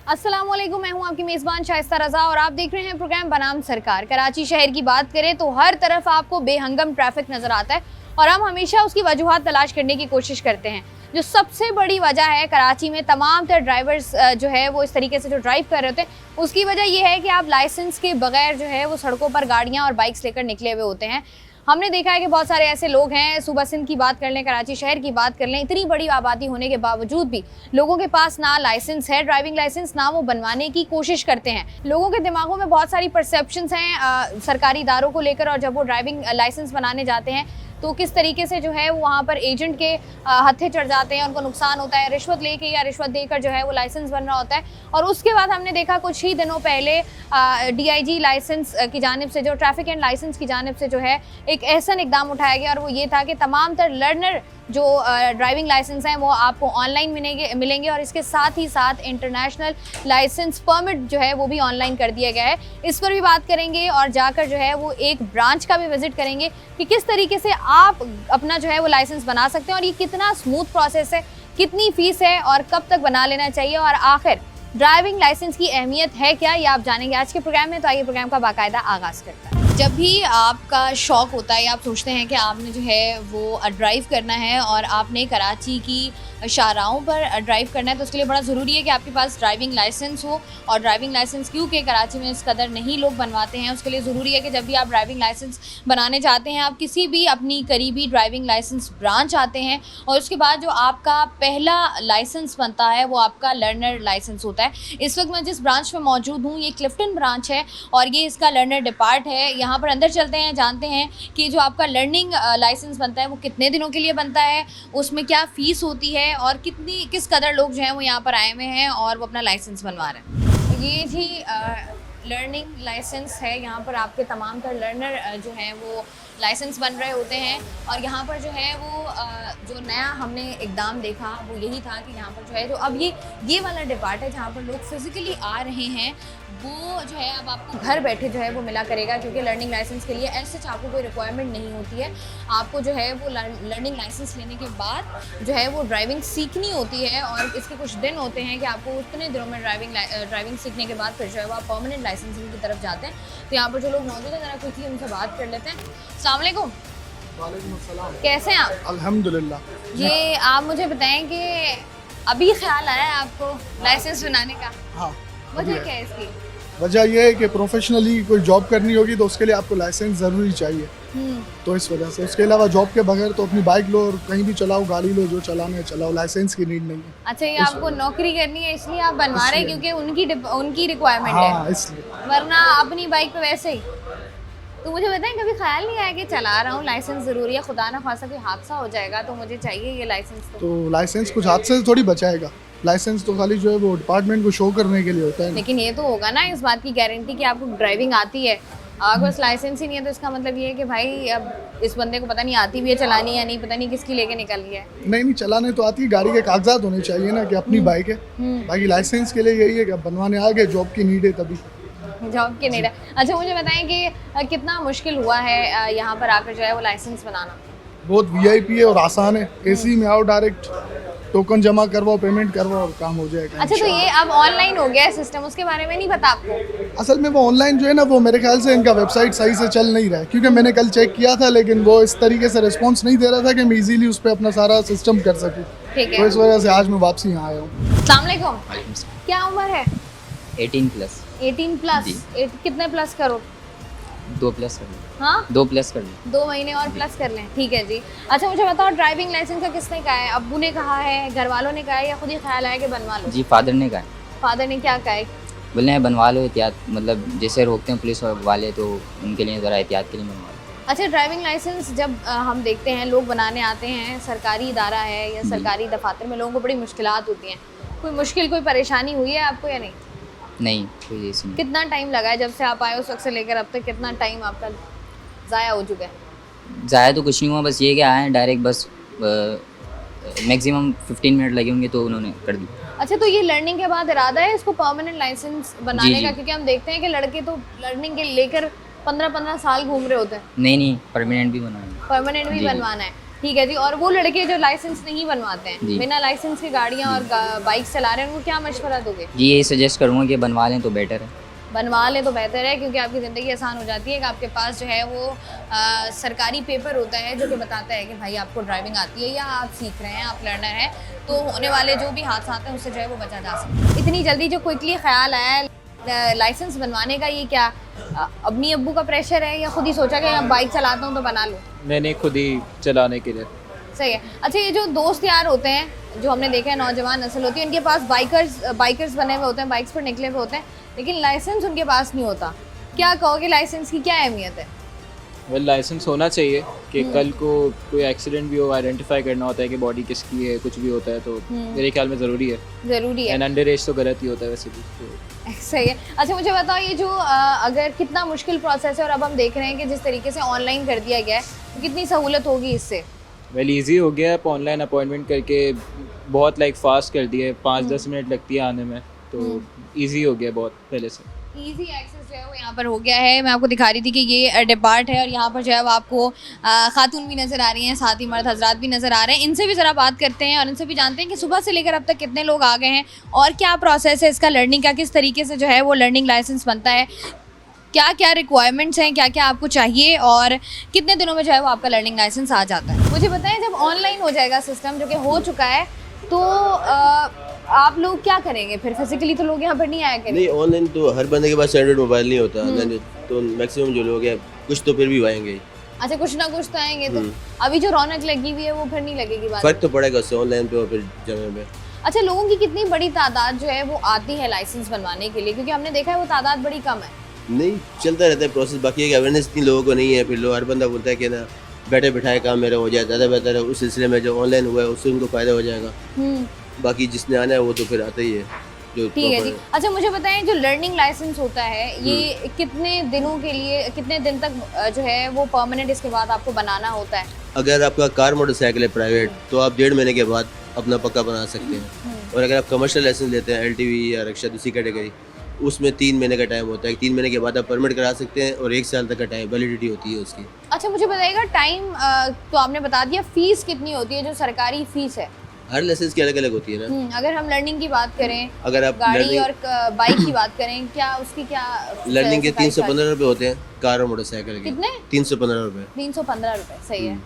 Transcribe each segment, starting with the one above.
अस्सलाम वालेकुम, मैं हूं आपकी मेज़बान शाइस्ता रज़ा और आप देख रहे हैं प्रोग्राम बनाम सरकार। कराची शहर की बात करें तो हर तरफ आपको बेहंगम ट्रैफिक नज़र आता है और हम हमेशा उसकी वजूहात तलाश करने की कोशिश करते हैं। जो सबसे बड़ी वजह है कराची में तमाम तर ड्राइवर्स जो है वो इस तरीके से जो ड्राइव कर रहे होते हैं, उसकी वजह ये है कि आप लाइसेंस के बगैर जो है वो सड़कों पर गाड़ियाँ और बाइक्स लेकर निकले हुए होते हैं। हमने देखा है कि बहुत सारे ऐसे लोग हैं, सूबा सिंध की बात कर लें, कराची शहर की बात कर लें, इतनी बड़ी आबादी होने के बावजूद भी लोगों के पास ना लाइसेंस है, ड्राइविंग लाइसेंस, ना वो बनवाने की कोशिश करते हैं। लोगों के दिमागों में बहुत सारी परसेप्शंस हैं सरकारी इदारों को लेकर, और जब वो ड्राइविंग लाइसेंस बनाने जाते हैं तो किस तरीके से जो है वो वहाँ पर एजेंट के हत्थे चढ़ जाते हैं, उनको नुकसान होता है, रिश्वत लेके या रिश्वत देकर जो है वो लाइसेंस बन रहा होता है। और उसके बाद हमने देखा कुछ ही दिनों पहले DIG लाइसेंस की जानिब से, जो ट्रैफिक एंड लाइसेंस की जानिब से जो है एक ऐसा इकदाम उठाया गया, और वो ये था कि तमाम तर लर्नर जो ड्राइविंग लाइसेंस हैं वो आपको ऑनलाइन मिलेंगे और इसके साथ ही साथ इंटरनेशनल लाइसेंस परमिट जो है वो भी ऑनलाइन कर दिया गया है। इस पर भी बात करेंगे और जाकर जो है वो एक ब्रांच का भी विजिट करेंगे कि किस तरीके से आप अपना जो है वो लाइसेंस बना सकते हैं और ये कितना स्मूथ प्रोसेस है, कितनी फ़ीस है और कब तक बना लेना चाहिए, और आखिर ड्राइविंग लाइसेंस की अहमियत है क्या, ये आप जानेंगे आज के प्रोग्राम में। तो आइए प्रोग्राम का बाकायदा आगाज़ करता है। जब भी आपका शौक़ होता है या आप सोचते हैं कि आपने जो है वो ड्राइव करना है और आपने कराची की शाहराहों पर ड्राइव करना है, तो उसके लिए बड़ा ज़रूरी है कि आपके पास ड्राइविंग लाइसेंस हो। और ड्राइविंग लाइसेंस क्योंकि कराची में इस कदर नहीं लोग बनवाते हैं, उसके लिए ज़रूरी है कि जब भी आप ड्राइविंग लाइसेंस बनाने जाते हैं, आप किसी भी अपनी करीबी ड्राइविंग लाइसेंस ब्रांच आते हैं और उसके बाद जो आपका पहला लाइसेंस बनता है वो आपका लर्नर लाइसेंस होता है। इस वक्त मैं जिस ब्रांच में मौजूद हूँ ये क्लिफ्टन ब्रांच है और ये इसका लर्नर डिपार्ट है। यहाँ पर अंदर चलते हैं, जानते हैं कि जो आपका लर्निंग लाइसेंस बनता है वो कितने दिनों के लिए बनता है, उसमें क्या फ़ीस होती है और किस कदर लोग जो हैं वो यहाँ पर आए हुए हैं और वो अपना लाइसेंस बनवा रहे हैं। ये जी लर्निंग लाइसेंस है। यहाँ पर आपके तमाम तर लर्नर जो हैं वो लाइसेंस बन रहे होते हैं और यहाँ पर जो है वो जो नया हमने इकदाम देखा वो यही था कि यहाँ पर जो है जो अब ये वाला डिपार्ट है जहाँ पर लोग फिज़िकली आ रहे हैं, वो जो है अब आपको घर बैठे जो है वो मिला करेगा, क्योंकि लर्निंग लाइसेंस के लिए ऐसे आपको कोई रिक्वायरमेंट नहीं होती है। आपको जो है वो लर्निंग लाइसेंस लेने के बाद जो है वो ड्राइविंग सीखनी होती है और इसके कुछ दिन होते हैं कि आपको उतने दिनों में ड्राइविंग सीखने के बाद फिर जो है वो आप परमानेंट लाइसेंसिंग की तरफ जाते हैं। तो यहाँ पर जो लोग मौजूद हैं, ज़रा क्विकली उनसे बात कर लेते हैं। अस्सलाम वालेकुम। वालेकुम अस्सलाम। कैसे हैं आप? अल्हम्दुलिल्लाह। ये आप मुझे बताएं कि अभी ख्याल आया है आपको लाइसेंस बनाने का? हाँ, वजह क्या है इसकी? वजह यह है कि प्रोफेशनली कोई जॉब करनी होगी तो उसके लिए आपको लाइसेंस ज़रूरी चाहिए। तो इस वजह से, उसके अलावा जॉब के बगैर तो अपनी बाइक लो और कहीं भी चलाओ, गाड़ी लो, जो चलाना है चलाओ, लाइसेंस की नीड नहीं है। अच्छा, ये आपको नौकरी करनी है इसलिए आप बनवा रहे हैं क्योंकि उनकी रिक्वायरमेंट है? हाँ, इसलिए। वरना अपनी बाइक पे वैसे ही। तो मुझे बताएं, कभी ख्याल नहीं आया कि चला रहा हूँ, लाइसेंस ज़रूरी है, खुदा ना खासा कोई हादसा हो जाएगा तो मुझे चाहिए ये लाइसेंस? तो लाइसेंस कुछ हादसे से थोड़ी बचाएगा। लाइसेंस तो खाली जो है वो डिपार्टमेंट को शो करने के लिए होता है। लेकिन ये तो होगा ना इस बात की गारंटी कि आपको ड्राइविंग आती है। अगर बस लाइसेंस ही नहीं है तो इसका मतलब ये है कि भाई अब इस बंदे को पता नहीं आती भी है चलानी या नहीं, पता नहीं किसकी लेके निकल गया है। नहीं, चलाने तो आती है, गाड़ी के कागजात होने चाहिए ना कि अपनी बाइक है। बाकी लाइसेंस के लिए यही है कि बनवाने आ गए, जॉब की नीड है तभी। जॉब की नीड है। अच्छा, मुझे बताएं कि कितना मुश्किल हुआ है यहाँ पर आकर जो है वो लाइसेंस बनाना? बहुत VIP है और आसान है। AC में आओ, डायरेक्ट टोकन जमा करवाओ, पेमेंट करवाओ और काम हो जाएगा। अच्छा, तो ये अब ऑनलाइन हो गया है सिस्टम, उसके बारे में नहीं पता आपको? असल में वो ऑनलाइन जो है ना, वो मेरे ख्याल से इनका वेबसाइट सही से चल नहीं रहा है, क्योंकि मैंने कल चेक किया था लेकिन वो इस तरीके से रिस्पॉन्स नहीं दे रहा था कि मैं इजीली उस पर अपना सारा सिस्टम कर सकूँ। ठीक है, तो इस वजह से आज मैं वापसी यहाँ आया हूँ। अस्सलाम वालेकुम। क्या उम्र है? 18+। 18+? कितने प्लस करो? 2+ कर लें। हाँ, 2+ कर लें। 2 महीने और प्लस कर लें। ठीक है जी। अच्छा, मुझे बताओ, ड्राइविंग लाइसेंस का किसने कहा है? अब्बू ने कहा है, घर वालों ने कहा है, या खुद ही ख्याल आया कि बनवा लो? जी, फादर ने कहा है। फादर ने क्या कहा है? बोले हैं बनवा लो, एहतियात, मतलब जैसे रोकते हैं पुलिस वाले तो उनके लिए ज़रा एहतियात के लिए बनवा लो। अच्छा, ड्राइविंग लाइसेंस जब हम देखते हैं लोग बनाने आते हैं, सरकारी इदारा है या सरकारी दफातर में, लोगों को बड़ी मुश्किलात होती हैं। कोई मुश्किल, कोई परेशानी हुई है आपको या नहीं? नहीं, कोई ऐसी नहीं। कितना टाइम लगा है जब से आप आए उस वक्त से लेकर अब तक? कितना टाइम आपका ज़ाया हो चुका है? ज़्यादा तो कुछ नहीं हुआ, बस ये कि आए हैं डायरेक्ट, बस मैक्सिमम 15 मिनट लगे होंगे तो उन्होंने कर दी। अच्छा, तो ये लर्निंग के बाद इरादा है इसको परमानेंट लाइसेंस बनाने जी। का? क्योंकि हम देखते हैं कि लड़के तो लर्निंग के लेकर 15-15 साल घूम रहे होते हैं। नहीं, परमानेंट भी बनवाना है। परमानेंट भी जी। बनवाना है। ठीक है जी। और वो लड़के जो लाइसेंस नहीं बनवाते हैं, जी। बिना लाइसेंस के गाड़ियाँ और बाइक चला रहे हैं, उनको क्या मशवरा दोगे? जी यही सजेस्ट करूँगा कि बनवा लें तो बेटर है। बनवा लें तो बेहतर है, क्योंकि आपकी ज़िंदगी आसान हो जाती है कि आपके पास जो है वो सरकारी पेपर होता है जो कि बताता है कि भाई आपको ड्राइविंग आती है या आप सीख रहे हैं, आप लर्नर हैं, तो होने वाले जो भी हादसा आते हैं उससे जो है वो बचा जा सकता है। इतनी जल्दी जो क्विकली ख्याल आया लाइसेंस बनवाने का, ये क्या अपनी अब्बू का प्रेशर है या खुद ही सोचा कि मैं बाइक चलाता हूँ तो बना लूँ? मैंने खुद ही चलाने के लिए। सही है। अच्छा, ये जो दोस्त यार होते हैं जो हमने देखा है, नौजवान नस्ल होती है, उनके पास बाइकर्स बने हुए होते हैं, बाइक्स पर निकले हुए होते हैं, लेकिन लाइसेंस उनके पास नहीं होता। क्या कहोगे, लाइसेंस की क्या अहमियत है? वेल लाइसेंस होना चाहिए कि कल को कोई एक्सीडेंट भी हो, आइडेंटिफाई करना होता है कि बॉडी किसकी है, कुछ भी होता है तो मेरे ख्याल में ज़रूरी है। ज़रूरी है। एंड अंडर एज तो गलत ही होता है वैसे भी तो। सही है। अच्छा मुझे बताओ, ये जो अगर कितना मुश्किल प्रोसेस है और अब हम देख रहे हैं कि जिस तरीके से ऑनलाइन कर दिया गया है, तो कितनी सहूलत होगी इससे? वेल ईजी हो गया है, आप ऑनलाइन अपॉइंटमेंट करके बहुत लाइक फास्ट कर दिया है, 5-10 मिनट लगती है आने में, तो ईजी हो गया बहुत पहले से। ईजी एक्सेस जो है वो यहाँ पर हो गया है। मैं आपको दिखा रही थी कि ये डिपार्ट है और यहाँ पर जो है वो आपको खातून भी नज़र आ रही हैं, साथ ही मर्द हजरात भी नज़र आ रहे हैं। इनसे भी ज़रा बात करते हैं और इनसे भी जानते हैं कि सुबह से लेकर अब तक कितने लोग आ गए हैं और क्या प्रोसेस है इसका लर्निंग का, किस तरीके से जो है वो लर्निंग लाइसेंस बनता है, क्या क्या रिक्वायरमेंट्स हैं, क्या क्या आपको चाहिए और कितने दिनों में जो है वो आपका लर्निंग लाइसेंस आ जाता है। मुझे बताएं, जब ऑनलाइन हो जाएगा सिस्टम, जो कि हो चुका है, तो आप लोग क्या करेंगे फिर? फिजिकली तो लोग यहाँ पर नहीं आया करेंगे। नहीं, ऑनलाइन तो हर बंदे के पास एंड्रॉइड मोबाइल नहीं होता, तो मैक्सिमम जो लोग हैं कुछ तो फिर भी आएंगे। अच्छा, कुछ ना कुछ तो आएंगे। तो अभी जो रौनक लगी हुई है वो फिर नहीं लगेगी बात? फर्क तो पड़ेगा उससे ऑनलाइन पे और फिर जमे पे। अच्छा, लोगों की कितनी बड़ी तादाद जो है वो आती है लाइसेंस बनवाने के लिए? क्योंकि हमने देखा है वो तादाद बड़ी कम है। नहीं, चलता रहता है प्रोसेस। बाकी अवेयरनेस इतनी लोगों को नहीं है, फिर लोग हर बंदा बोलता है कि ना बैठे बैठाए काम मेरा हो जाए, ज़्यादा बेहतर है। उस सिलसिले में जो ऑनलाइन हुआ है उससे उनको फ़ायदा हो जाएगा। बाकी जिसने आना है वो तो फिर आता ही है जो ठीक है जी। proper अच्छा मुझे बताएं, जो लर्निंग लाइसेंस होता है ये कितने दिनों के लिए, कितने दिन तक जो है वो परमानेंट इसके बाद आपको बनाना होता है? अगर आपका कार मोटरसाइकिल है प्राइवेट तो आप 1.5 महीने के बाद अपना पक्का बना सकते हैं। और अगर आप कमर्शियल लाइसेंस लेते हैं, LTV या रिक्शा दूसरी कैटेगरी, उसमें 3 महीने का टाइम होता है। 3 महीने के बाद आप परमिट करा सकते हैं और 1 साल तक का टाइम वैलिडिटी होती है उसकी। अच्छा मुझे बताइएगा, टाइम तो आपने बता दिया, फीस कितनी होती है जो सरकारी फीस है? हर लाइसेंस की अलग अलग होती है ना। अगर हम लर्निंग की बात करें, अगर आप गाड़ी learning- और बाइक की बात करें, क्या उसकी क्या लर्निंग के सरकारी 315 रुपये होते हैं, कार और मोटरसाइकिल के कितने? 315 रुपये। 315 रुपए, सही है।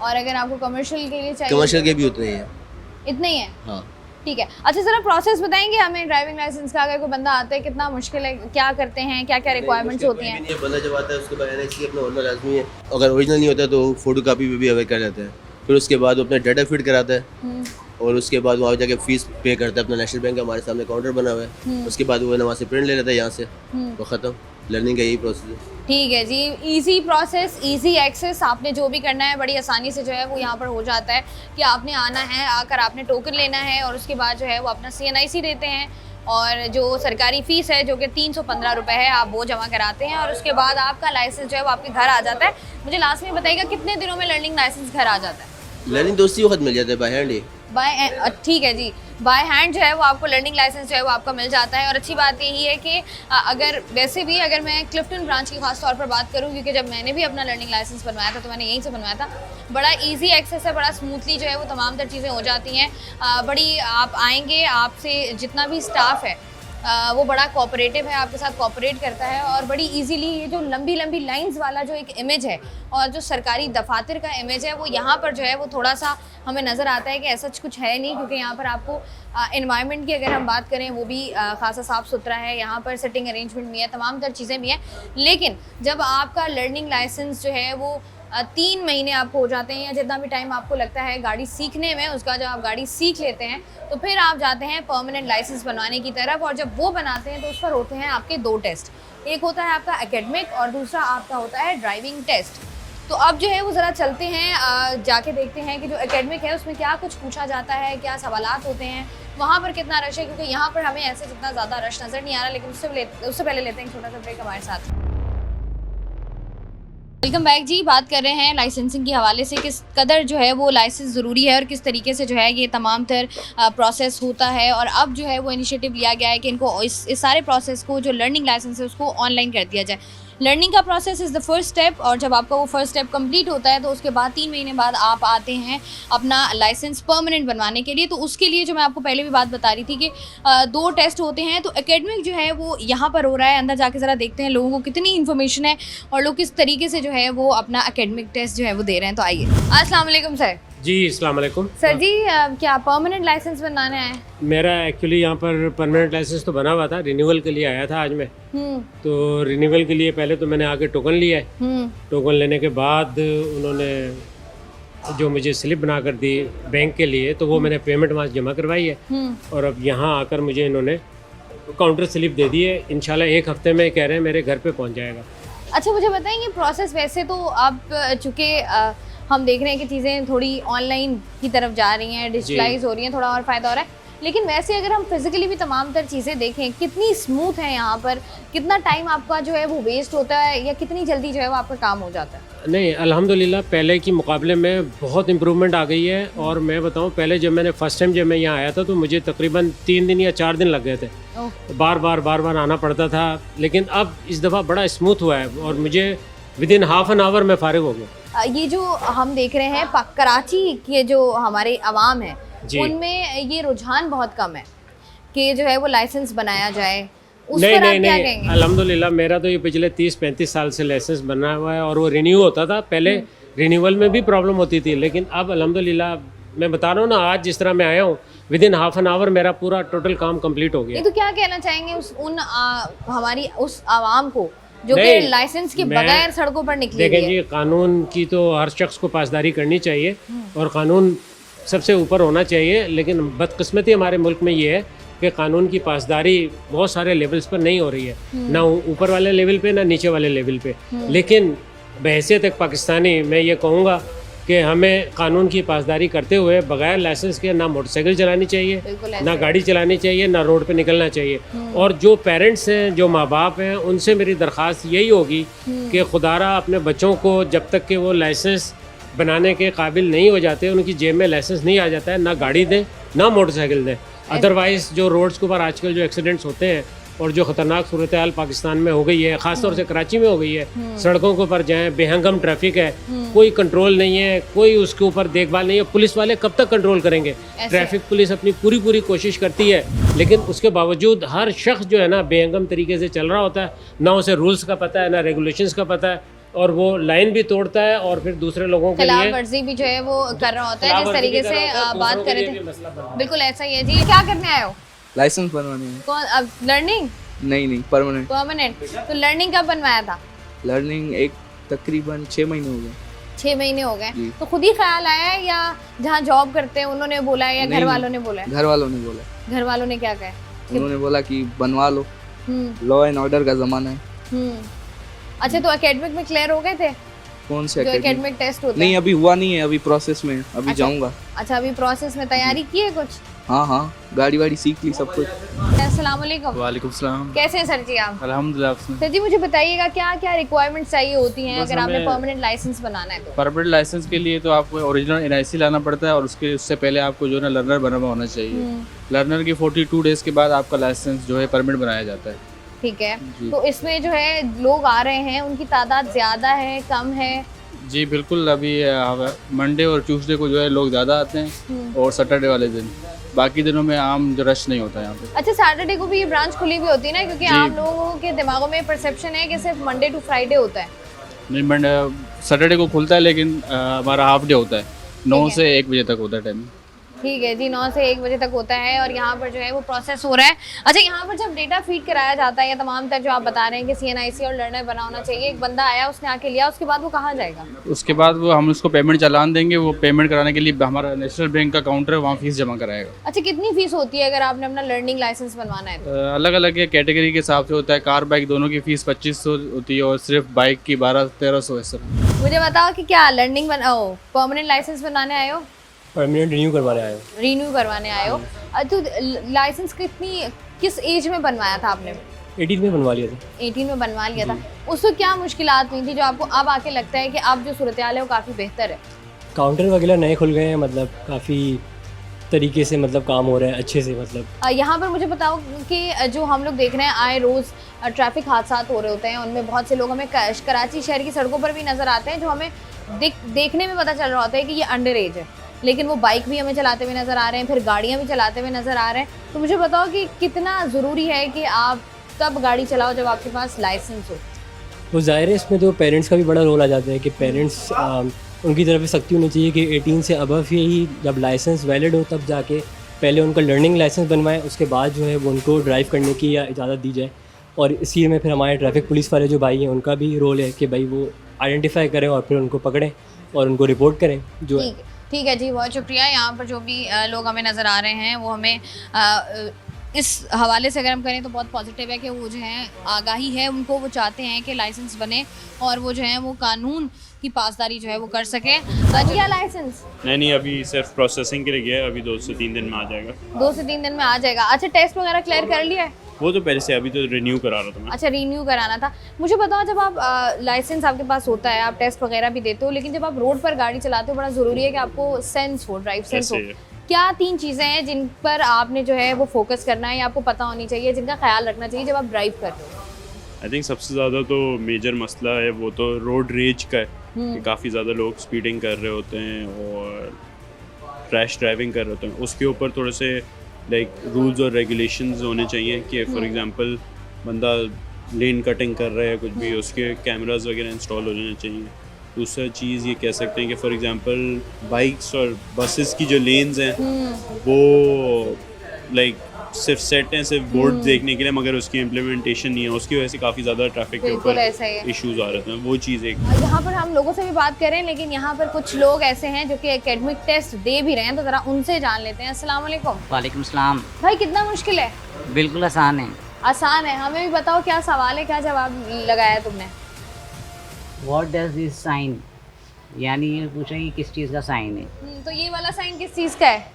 और अगर आपको कमर्शियल के लिए चाहिए? कमर्शियल के भी उतने ही है। इतने ही है? हाँ। ठीक है। अच्छा ज़रा प्रोसेस बताएंगे हमें ड्राइविंग लाइसेंस का? अगर कोई बंदा आता है, कितना मुश्किल है, क्या करते हैं, क्या क्या रिक्वायरमेंट्स होती हैं? नहीं, बंदा जब आता है उसके बाद NIC अपना होना लाजमी है। अगर ओरिजिनल नहीं होता तो फोटो कापी भी अवेयर कर लेते हैं। फिर उसके बाद वो अपना डाटा फिट कराता है और उसके बाद वहाँ जाके फीस पे करता है। अपना नेशनल बैंक का हमारे सामने काउंटर बना हुआ है, उसके बाद वो वहाँ से प्रिंट ले लेता है यहाँ से, तो ख़त्म। लर्निंग का यही प्रोसेस है। ठीक है जी, इजी प्रोसेस, इजी एक्सेस। आपने जो भी करना है बड़ी आसानी से जो है वो यहाँ पर हो जाता है कि आपने आना है, आकर आपने टोकन लेना है और उसके बाद जो है वो अपना CNIC देते हैं और जो सरकारी फ़ीस है जो कि 315 रुपये है, आप वो जमा कराते हैं और उसके बाद आपका लाइसेंस जो है वो आपके घर आ जाता है। मुझे लास्ट में बताइएगा, कितने दिनों में लर्निंग लाइसेंस घर आ जाता है? लर्निंग तो उसी वक्त मिल जाता है बाय हैंड ही। ठीक है जी, बाय हैंड जो है वो आपको लर्निंग लाइसेंस जो है वो आपका मिल जाता है। और अच्छी बात यही है कि अगर वैसे भी अगर मैं क्लिफ्टन ब्रांच की खास तौर पर बात करूं, क्योंकि जब मैंने भी अपना लर्निंग लाइसेंस बनवाया था तो मैंने यहीं से बनवाया था। बड़ा इजी एक्सेस है, बड़ा स्मूथली जो है वो तमाम तर चीज़ें हो जाती हैं। बड़ी आप आएंगे, आपसे जितना भी स्टाफ है वो बड़ा कोऑपरेटिव है, आपके साथ कोऑपरेट करता है और बड़ी इजीली ये जो लंबी लंबी लाइंस वाला जो एक इमेज है और जो सरकारी दफातर का इमेज है वो यहाँ पर जो है वो थोड़ा सा हमें नज़र आता है कि ऐसा कुछ है नहीं, क्योंकि यहाँ पर आपको एनवायरनमेंट की अगर हम बात करें वो भी खासा साफ़ सुथरा है। यहाँ पर सिटिंग अरेंजमेंट भी है, तमाम तर चीज़ें भी हैं। लेकिन जब आपका लर्निंग लाइसेंस जो है वो 3 महीने आपको हो जाते हैं या जितना भी टाइम आपको लगता है गाड़ी सीखने में, उसका जब आप गाड़ी सीख लेते हैं तो फिर आप जाते हैं परमानेंट लाइसेंस बनवाने की तरफ। और जब वो बनाते हैं तो उस पर होते हैं आपके 2 टेस्ट, एक होता है आपका एकेडमिक और दूसरा आपका होता है ड्राइविंग टेस्ट। तो अब जो है वो ज़रा चलते हैं, जाके देखते हैं कि जो एकेडमिक है उसमें क्या कुछ पूछा जाता है, क्या सवालात होते हैं, वहाँ पर कितना रश है, क्योंकि यहाँ पर हमें ऐसे जितना ज़्यादा रश नज़र नहीं आ रहा। लेकिन उससे पहले लेते हैं एक छोटा सा ब्रेक हमारे साथ। वेलकम बैक जी। बात कर रहे हैं लाइसेंसिंग के हवाले से, किस कदर जो है वो लाइसेंस ज़रूरी है और किस तरीके से जो है ये तमाम तर प्रोसेस होता है। और अब जो है वो इनिशिएटिव लिया गया है कि इनको इस सारे प्रोसेस को, जो लर्निंग लाइसेंस है, उसको ऑनलाइन कर दिया जाए। लर्निंग का process is the first step, और जब आपका वो फर्स्ट स्टेप कंप्लीट होता है तो उसके बाद 3 महीने बाद आप आते हैं अपना लाइसेंस परमानेंट बनवाने के लिए। तो उसके लिए जो मैं आपको पहले भी बात बता रही थी कि 2 टेस्ट होते हैं। तो एकेडमिक जो है वो यहाँ पर हो रहा है, अंदर जाके ज़रा देखते हैं लोगों को कितनी इन्फॉर्मेशन है और लोग किस तरीके से जो है वो अपना एकेडमिक टेस्ट जो है वो दे रहे हैं। तो आइए। अस्सलाम वालेकुम सर। जी अस्सलाम वालेकुम। सर जी क्या परमानेंट लाइसेंस बनाने आए हैं? मेरा एक्चुअली यहाँ पर परमानेंट लाइसेंस तो बना हुआ था, रिन्यूअल के लिए आया था आज मैं। तो रिन्यूअल के लिए पहले तो मैंने आके टोकन लिया है। टोकन लेने के बाद उन्होंने जो मुझे स्लिप बना कर दी बैंक के लिए, तो वो मैंने पेमेंट वहाँ जमा करवाई है। और अब यहाँ आकर मुझे इन्होंने काउंटर स्लिप दे दी है। इंशाल्लाह 1 हफ्ते में कह रहे हैं मेरे घर पे पहुँच जाएगा। अच्छा, मुझे बताएंगे प्रोसेस। वैसे तो आप चूँकि हम देख रहे हैं कि चीज़ें थोड़ी ऑनलाइन की तरफ जा रही हैं, डिजिटलाइज हो रही हैं, थोड़ा और फ़ायदा हो रहा है, लेकिन वैसे अगर हम फिज़िकली भी तमाम तर चीज़ें देखें, कितनी स्मूथ है यहाँ पर, कितना टाइम आपका जो है वो वेस्ट होता है या कितनी जल्दी जो है वो आपका काम हो जाता है? नहीं, अल्हम्दुलिल्लाह पहले के मुकाबले में बहुत इम्प्रूवमेंट आ गई है। और मैं बताऊँ, पहले जब मैंने फ़र्स्ट टाइम जब मैं यहाँ आया था तो मुझे तकरीबन 3 दिन या 4 दिन लग गए थे। बार बार आना पड़ता था, लेकिन अब इस दफ़ा बड़ा स्मूथ हुआ है और मुझे विदिन हाफ एन आवर में फ़ारिग हो गया। ये जो हम देख रहे हैं कराची के जो हमारे अवाम है उनमें ये रुझान बहुत कम है कि जो है वो लाइसेंस बनाया जाए। उस पर आप क्या कहेंगे? अल्हम्दुलिल्लाह मेरा तो ये पिछले 30-35 साल से लाइसेंस बना हुआ है और वो रिन्यू होता था। पहले रिन्यूअल में भी प्रॉब्लम होती थी, लेकिन अब अल्हम्दुलिल्लाह मैं बता रहा हूँ ना, आज जिस तरह मैं आया हूँ विदिन हाफ एन आवर मेरा पूरा टोटल काम कंप्लीट हो गया। ये तो क्या कहना चाहेंगे हमारी उस आवाम को जो कि लाइसेंस के बगैर सड़कों पर निकली देखें जी, कानून की तो हर शख्स को पासदारी करनी चाहिए और कानून सबसे ऊपर होना चाहिए। लेकिन बदकिस्मती हमारे मुल्क में ये है कि कानून की पासदारी बहुत सारे लेवल्स पर नहीं हो रही है, ना ऊपर वाले लेवल पे ना नीचे वाले लेवल पे। लेकिन बहैसियत एक पाकिस्तानी मैं ये कहूँगा कि हमें कानून की पासदारी करते हुए बगैर लाइसेंस के ना मोटरसाइकिल चलानी चाहिए, ना गाड़ी चलानी चाहिए, ना रोड पे निकलना चाहिए। और जो पेरेंट्स हैं, जो माँ बाप हैं, उनसे मेरी दरख्वास्त यही होगी कि खुदारा अपने बच्चों को जब तक कि वो लाइसेंस बनाने के काबिल नहीं हो जाते, उनकी जेब में लाइसेंस नहीं आ जाता है, ना गाड़ी दें ना मोटरसाइकिल दें। अदरवाइज़ जो रोड्स के ऊपर आजकल जो एक्सीडेंट्स होते हैं और जो ख़तरनाक सूरत हाल पाकिस्तान में हो गई है, ख़ासतौर से कराची में हो गई है, सड़कों के ऊपर जाएँ, बेहंगम ट्रैफिक है, कोई कंट्रोल नहीं है, कोई उसके ऊपर देखभाल नहीं है। पुलिस वाले कब तक कंट्रोल करेंगे? ट्रैफिक पुलिस अपनी पूरी कोशिश करती है, लेकिन उसके बावजूद हर शख्स जो है ना बेहंगम तरीके से चल रहा होता है, ना उसे रूल्स का पता है ना रेगुलेशंस का पता है, और वो लाइन भी तोड़ता है और फिर दूसरे लोगों के लिए खिलाफ वर्जी भी जो है वो कर रहा होता है। जिस तरीके से बात कर रहे थे, बिल्कुल ऐसा ही है जी। क्या करने आए हो? लाइसेंस बनवाने में। कौन? अब लर्निंग? नहीं परमानेंट। तो लर्निंग कब बनवाया था? लर्निंग एक तकरीबन 6 महीने हो गए। 6 महीने हो गए। तो खुद ही ख्याल आया है या जहाँ जॉब करते हैं उन्होंने बोला है या घर वालों ने बोला है? घर वालों ने बोला। घर वालों ने क्या कहा? उन्होंने बोला कि बनवा लो, लॉ एंड ऑर्डर का ज़माना है। अच्छा, तो एकेडमिक में क्लियर हो गए थे? कौन से एकेडमिक टेस्ट होता है? नहीं, अभी हुआ नहीं है, अभी प्रोसेस में, अभी जाऊंगा। अच्छा, अभी प्रोसेस में। तैयारी की है कुछ? हाँ, गाड़ी वाड़ी सीख ली, सब कुछ। अस्सलाम वालेकुम। वालेकुम सलाम। कैसे हैं सर जी आप? अल्हम्दुलिल्लाह। सर जी मुझे बताइएगा क्या क्या रिक्वायरमेंट्स चाहिए होती हैं अगर आपने परमानेंट लाइसेंस बनाना है तो? परमानेंट लाइसेंस के लिए तो आपको ओरिजिनल NIC लाना पड़ता है और उससे पहले आपको जो है ना लर्नर बना हुआ होना चाहिए। लर्नर के 42 डेज़ के बाद आपका लाइसेंस जो है परमानेंट बनाया जाता है। ठीक है, तो इसमें जो है लोग आ रहे हैं, उनकी तादाद ज़्यादा है कम है? जी बिल्कुल, अभी मंडे और ट्यूसडे को जो है लोग ज़्यादा आते हैं और सैटरडे वाले दिन, बाकी दिनों में आम जो रश नहीं होता है यहाँ पे। अच्छा, सैटरडे को भी ये ब्रांच खुली हुई होती है ना, क्योंकि आम लोगों के दिमागों में परसेप्शन है कि सिर्फ मंडे टू फ्राइडे होता है। नहीं, सैटरडे को खुलता है, लेकिन हमारा हाफ डे होता है, 9 से 1 बजे तक होता है टाइम। ठीक है जी, 9 से 1 बजे तक होता है और यहाँ पर जो है वो प्रोसेस हो रहा है। अच्छा, यहाँ पर जब डेटा फीड कराया जाता है या तमाम तक जो आप बता रहे हैं कि CNIC और लर्नर बना होना चाहिए, एक बंदा आया उसने आके लिया, उसके बाद वो कहाँ जाएगा? उसके बाद वो हम उसको पेमेंट चालान देंगे, वो पेमेंट कराने के लिए हमारा नेशनल बैंक का काउंटर है, वहाँ फीस जमा कराएगा। अच्छा, कितनी फीस होती है अगर आपने अपना लर्निंग लाइसेंस बनवाना है तो? अलग अलग कैटेगरी के हिसाब से होता है। कार बाइक दोनों की फीस 2500 होती है और सिर्फ बाइक की 1200-1300 है सर। मुझे बताओ कि क्या लर्निंग परमानेंट लाइसेंस बनाने आए हो? परमानेंट रिन्यू करवाने आए हो? रिन्यू करवाने आए हो। तो लाइसेंस किस एज में बनवाया था आपने? 18 में बनवा लिया था। 18 में बनवा लिया था। उसमें क्या मुश्किलात हुई थी जो आपको अब आके लगता है कि अब जो सूरत हाल है वो काफ़ी बेहतर है? काउंटर वगैरह नए खुल गए हैं, मतलब काफ़ी तरीके से मतलब काम हो रहा है अच्छे से मतलब। यहाँ पर मुझे बताओ कि जो हम लोग देख रहे हैं आए रोज़ ट्रैफिक हादसा हो रहे होते हैं, उनमें बहुत से लोग हमें कराची शहर की सड़कों पर भी नज़र आते हैं जो हमें देखने में पता चल रहा होता है कि ये अंडर एज है, लेकिन वो बाइक भी हमें चलाते हुए नज़र आ रहे हैं, फिर गाड़ियाँ भी चलाते हुए नज़र आ रहे हैं। तो मुझे बताओ कि कितना ज़रूरी है कि आप तब गाड़ी चलाओ जब आपके पास लाइसेंस हो। वो ज़ाहिर है इसमें तो पेरेंट्स का भी बड़ा रोल आ जाता है कि पेरेंट्स उनकी तरफ से सख्ती होनी चाहिए कि 18 से अबव ही जब लाइसेंस वैलिड हो तब जाके पहले उनका लर्निंग लाइसेंस बनवाएं, उसके बाद जो है वो उनको ड्राइव करने की या इजाज़त दी जाए। और इसी में फिर हमारे ट्रैफिक पुलिस वाले जो भाई हैं उनका भी रोल है कि भाई वो आइडेंटिफाई करें और फिर उनको पकड़ें और उनको रिपोर्ट करें जो है। ठीक है जी, बहुत शुक्रिया। यहाँ पर जो भी लोग हमें नज़र आ रहे हैं वो हमें इस हवाले से अगर हम करें तो बहुत पॉजिटिव है कि वो जो है आगाही है उनको, वो चाहते हैं कि लाइसेंस बने और वो जो है वो कानून की पासदारी जो है वो कर सके। क्या लाइसेंस? नहीं, अभी सिर्फ प्रोसेसिंग के लिए गया है, अभी 2 से 3 दिन में आ जाएगा। 2 से 3 दिन में आ जाएगा। अच्छा, टेस्ट वगैरह क्लियर कर लिया है? वो तो पहले से, अभी तो रिन्यू करा रहा था मैं। अच्छा, रिन्यू कराना था। मुझे बताओ, जब आप लाइसेंस आपके पास होता है, आप टेस्ट वगैरह भी देते हो, लेकिन जब आप रोड पर गाड़ी चलाते हो बड़ा ज़रूरी है कि आपको सेंस हो, ड्राइव सेंस हो। क्या 3 चीज़ें हैं जिन पर आपने जो है वो फोकस करना है या आपको पता होनी चाहिए, जिनका ख्याल रखना चाहिए जब आप ड्राइव कर रहे हो? आई थिंक सबसे ज़्यादा तो मेजर मसला है वो तो रोड रेज का है कि काफ़ी ज़्यादा लोग स्पीडिंग कर रहे होते हैं और रैश ड्राइविंग कर रहे होते हैं। उसके ऊपर थोड़े से लाइक रूल्स और रेगुलेशंस होने चाहिए कि फॉर एग्जांपल बंदा लेन कटिंग कर रहा है कुछ भी, उसके कैमरास वगैरह इंस्टॉल हो जाने चाहिए। दूसरा चीज़ ये कह सकते हैं कि फॉर एग्जांपल बाइक्स और बसेस की जो लेन्स हैं वो लाइक सिर्फ सेट हैं सिर्फ बोर्ड देखने के लिए, मगर उसकी इम्प्लीमेंटेशन नहीं है। उसकी वजह से काफ़ी ज़्यादा ट्रैफिक के ऊपर इश्यूज आ रहे थे। वो चीज़ एक यहाँ पर हम लोगों से भी बात करें, लेकिन यहाँ पर कुछ लोग ऐसे हैं जो कि एकेडमिक टेस्ट दे भी रहे हैं, तो ज़रा उनसे जान लेते हैं। अस्सलाम वालेकुम। वालेकुम सलाम। भाई, कितना मुश्किल है? बिल्कुल आसान है। आसान है। हमें भी बताओ क्या सवाल है, क्या जवाब लगाया तुमने? व्हाट डज दिस साइन, यानी ये पूछा कि किस चीज़ का साइन है। तो ये वाला साइन किस चीज़ का है?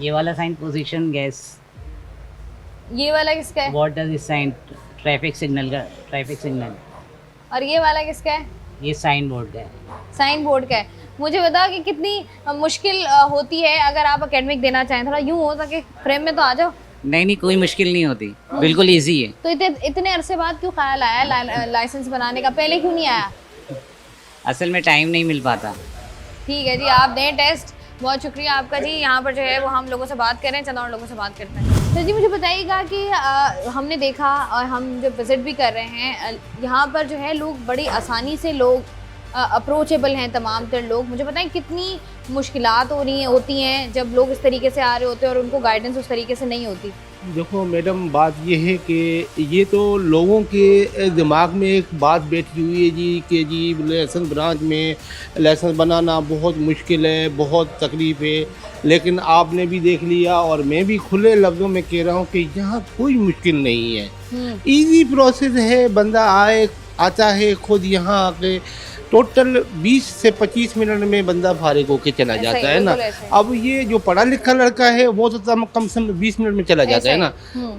ये वाला साइन पोजीशन गैस। ये वाला किसका है? What does this sign, traffic signal का, ट्रैफिक सिग्नल। और ये वाला किसका है? ये साइन बोर्ड का है। साइन बोर्ड का है। मुझे बताओ कि कितनी मुश्किल होती है अगर आप एकेडमिक देना चाहें। थोड़ा यूँ हो सके फ्रेम में तो आ जाओ। नहीं, कोई मुश्किल नहीं होती, बिल्कुल ईजी है। तो इतने अरसे बाद क्यों ख्याल आया लाइसेंस बनाने का? पहले क्यों नहीं आया? असल में टाइम नहीं मिल पाता। ठीक है जी, आप दें टेस्ट। बहुत शुक्रिया आपका जी। यहाँ पर जो है वो हम लोगों से बात कर रहे हैं, चंद और लोगों से बात करते हैं। तो जी मुझे बताइएगा कि हमने देखा और हम जो विज़िट भी कर रहे हैं, यहाँ पर जो है लोग बड़ी आसानी से लोग अप्रोचेबल हैं, तमाम तर लोग। मुझे बताएं कितनी मुश्किलात होती हैं जब लोग इस तरीके से आ रहे होते हैं और उनको गाइडेंस उस तरीके से नहीं होती? देखो मैडम, बात ये है कि ये तो लोगों के दिमाग में एक बात बैठी हुई है जी कि जी लाइसेंस ब्रांच में लाइसेंस बनाना बहुत मुश्किल है, बहुत तकलीफ़ है। लेकिन आपने भी देख लिया और मैं भी खुले लफ्ज़ों में कह रहा हूँ कि यहाँ कोई मुश्किल नहीं है, ईजी प्रोसेस है। बंदा आता है खुद यहाँ आके टोटल 20 से 25 मिनट में बंदा फारिग होके चला जाता है ना। अब ये जो पढ़ा लिखा लड़का है वो तो कम से कम 20 मिनट में चला जाता है ना।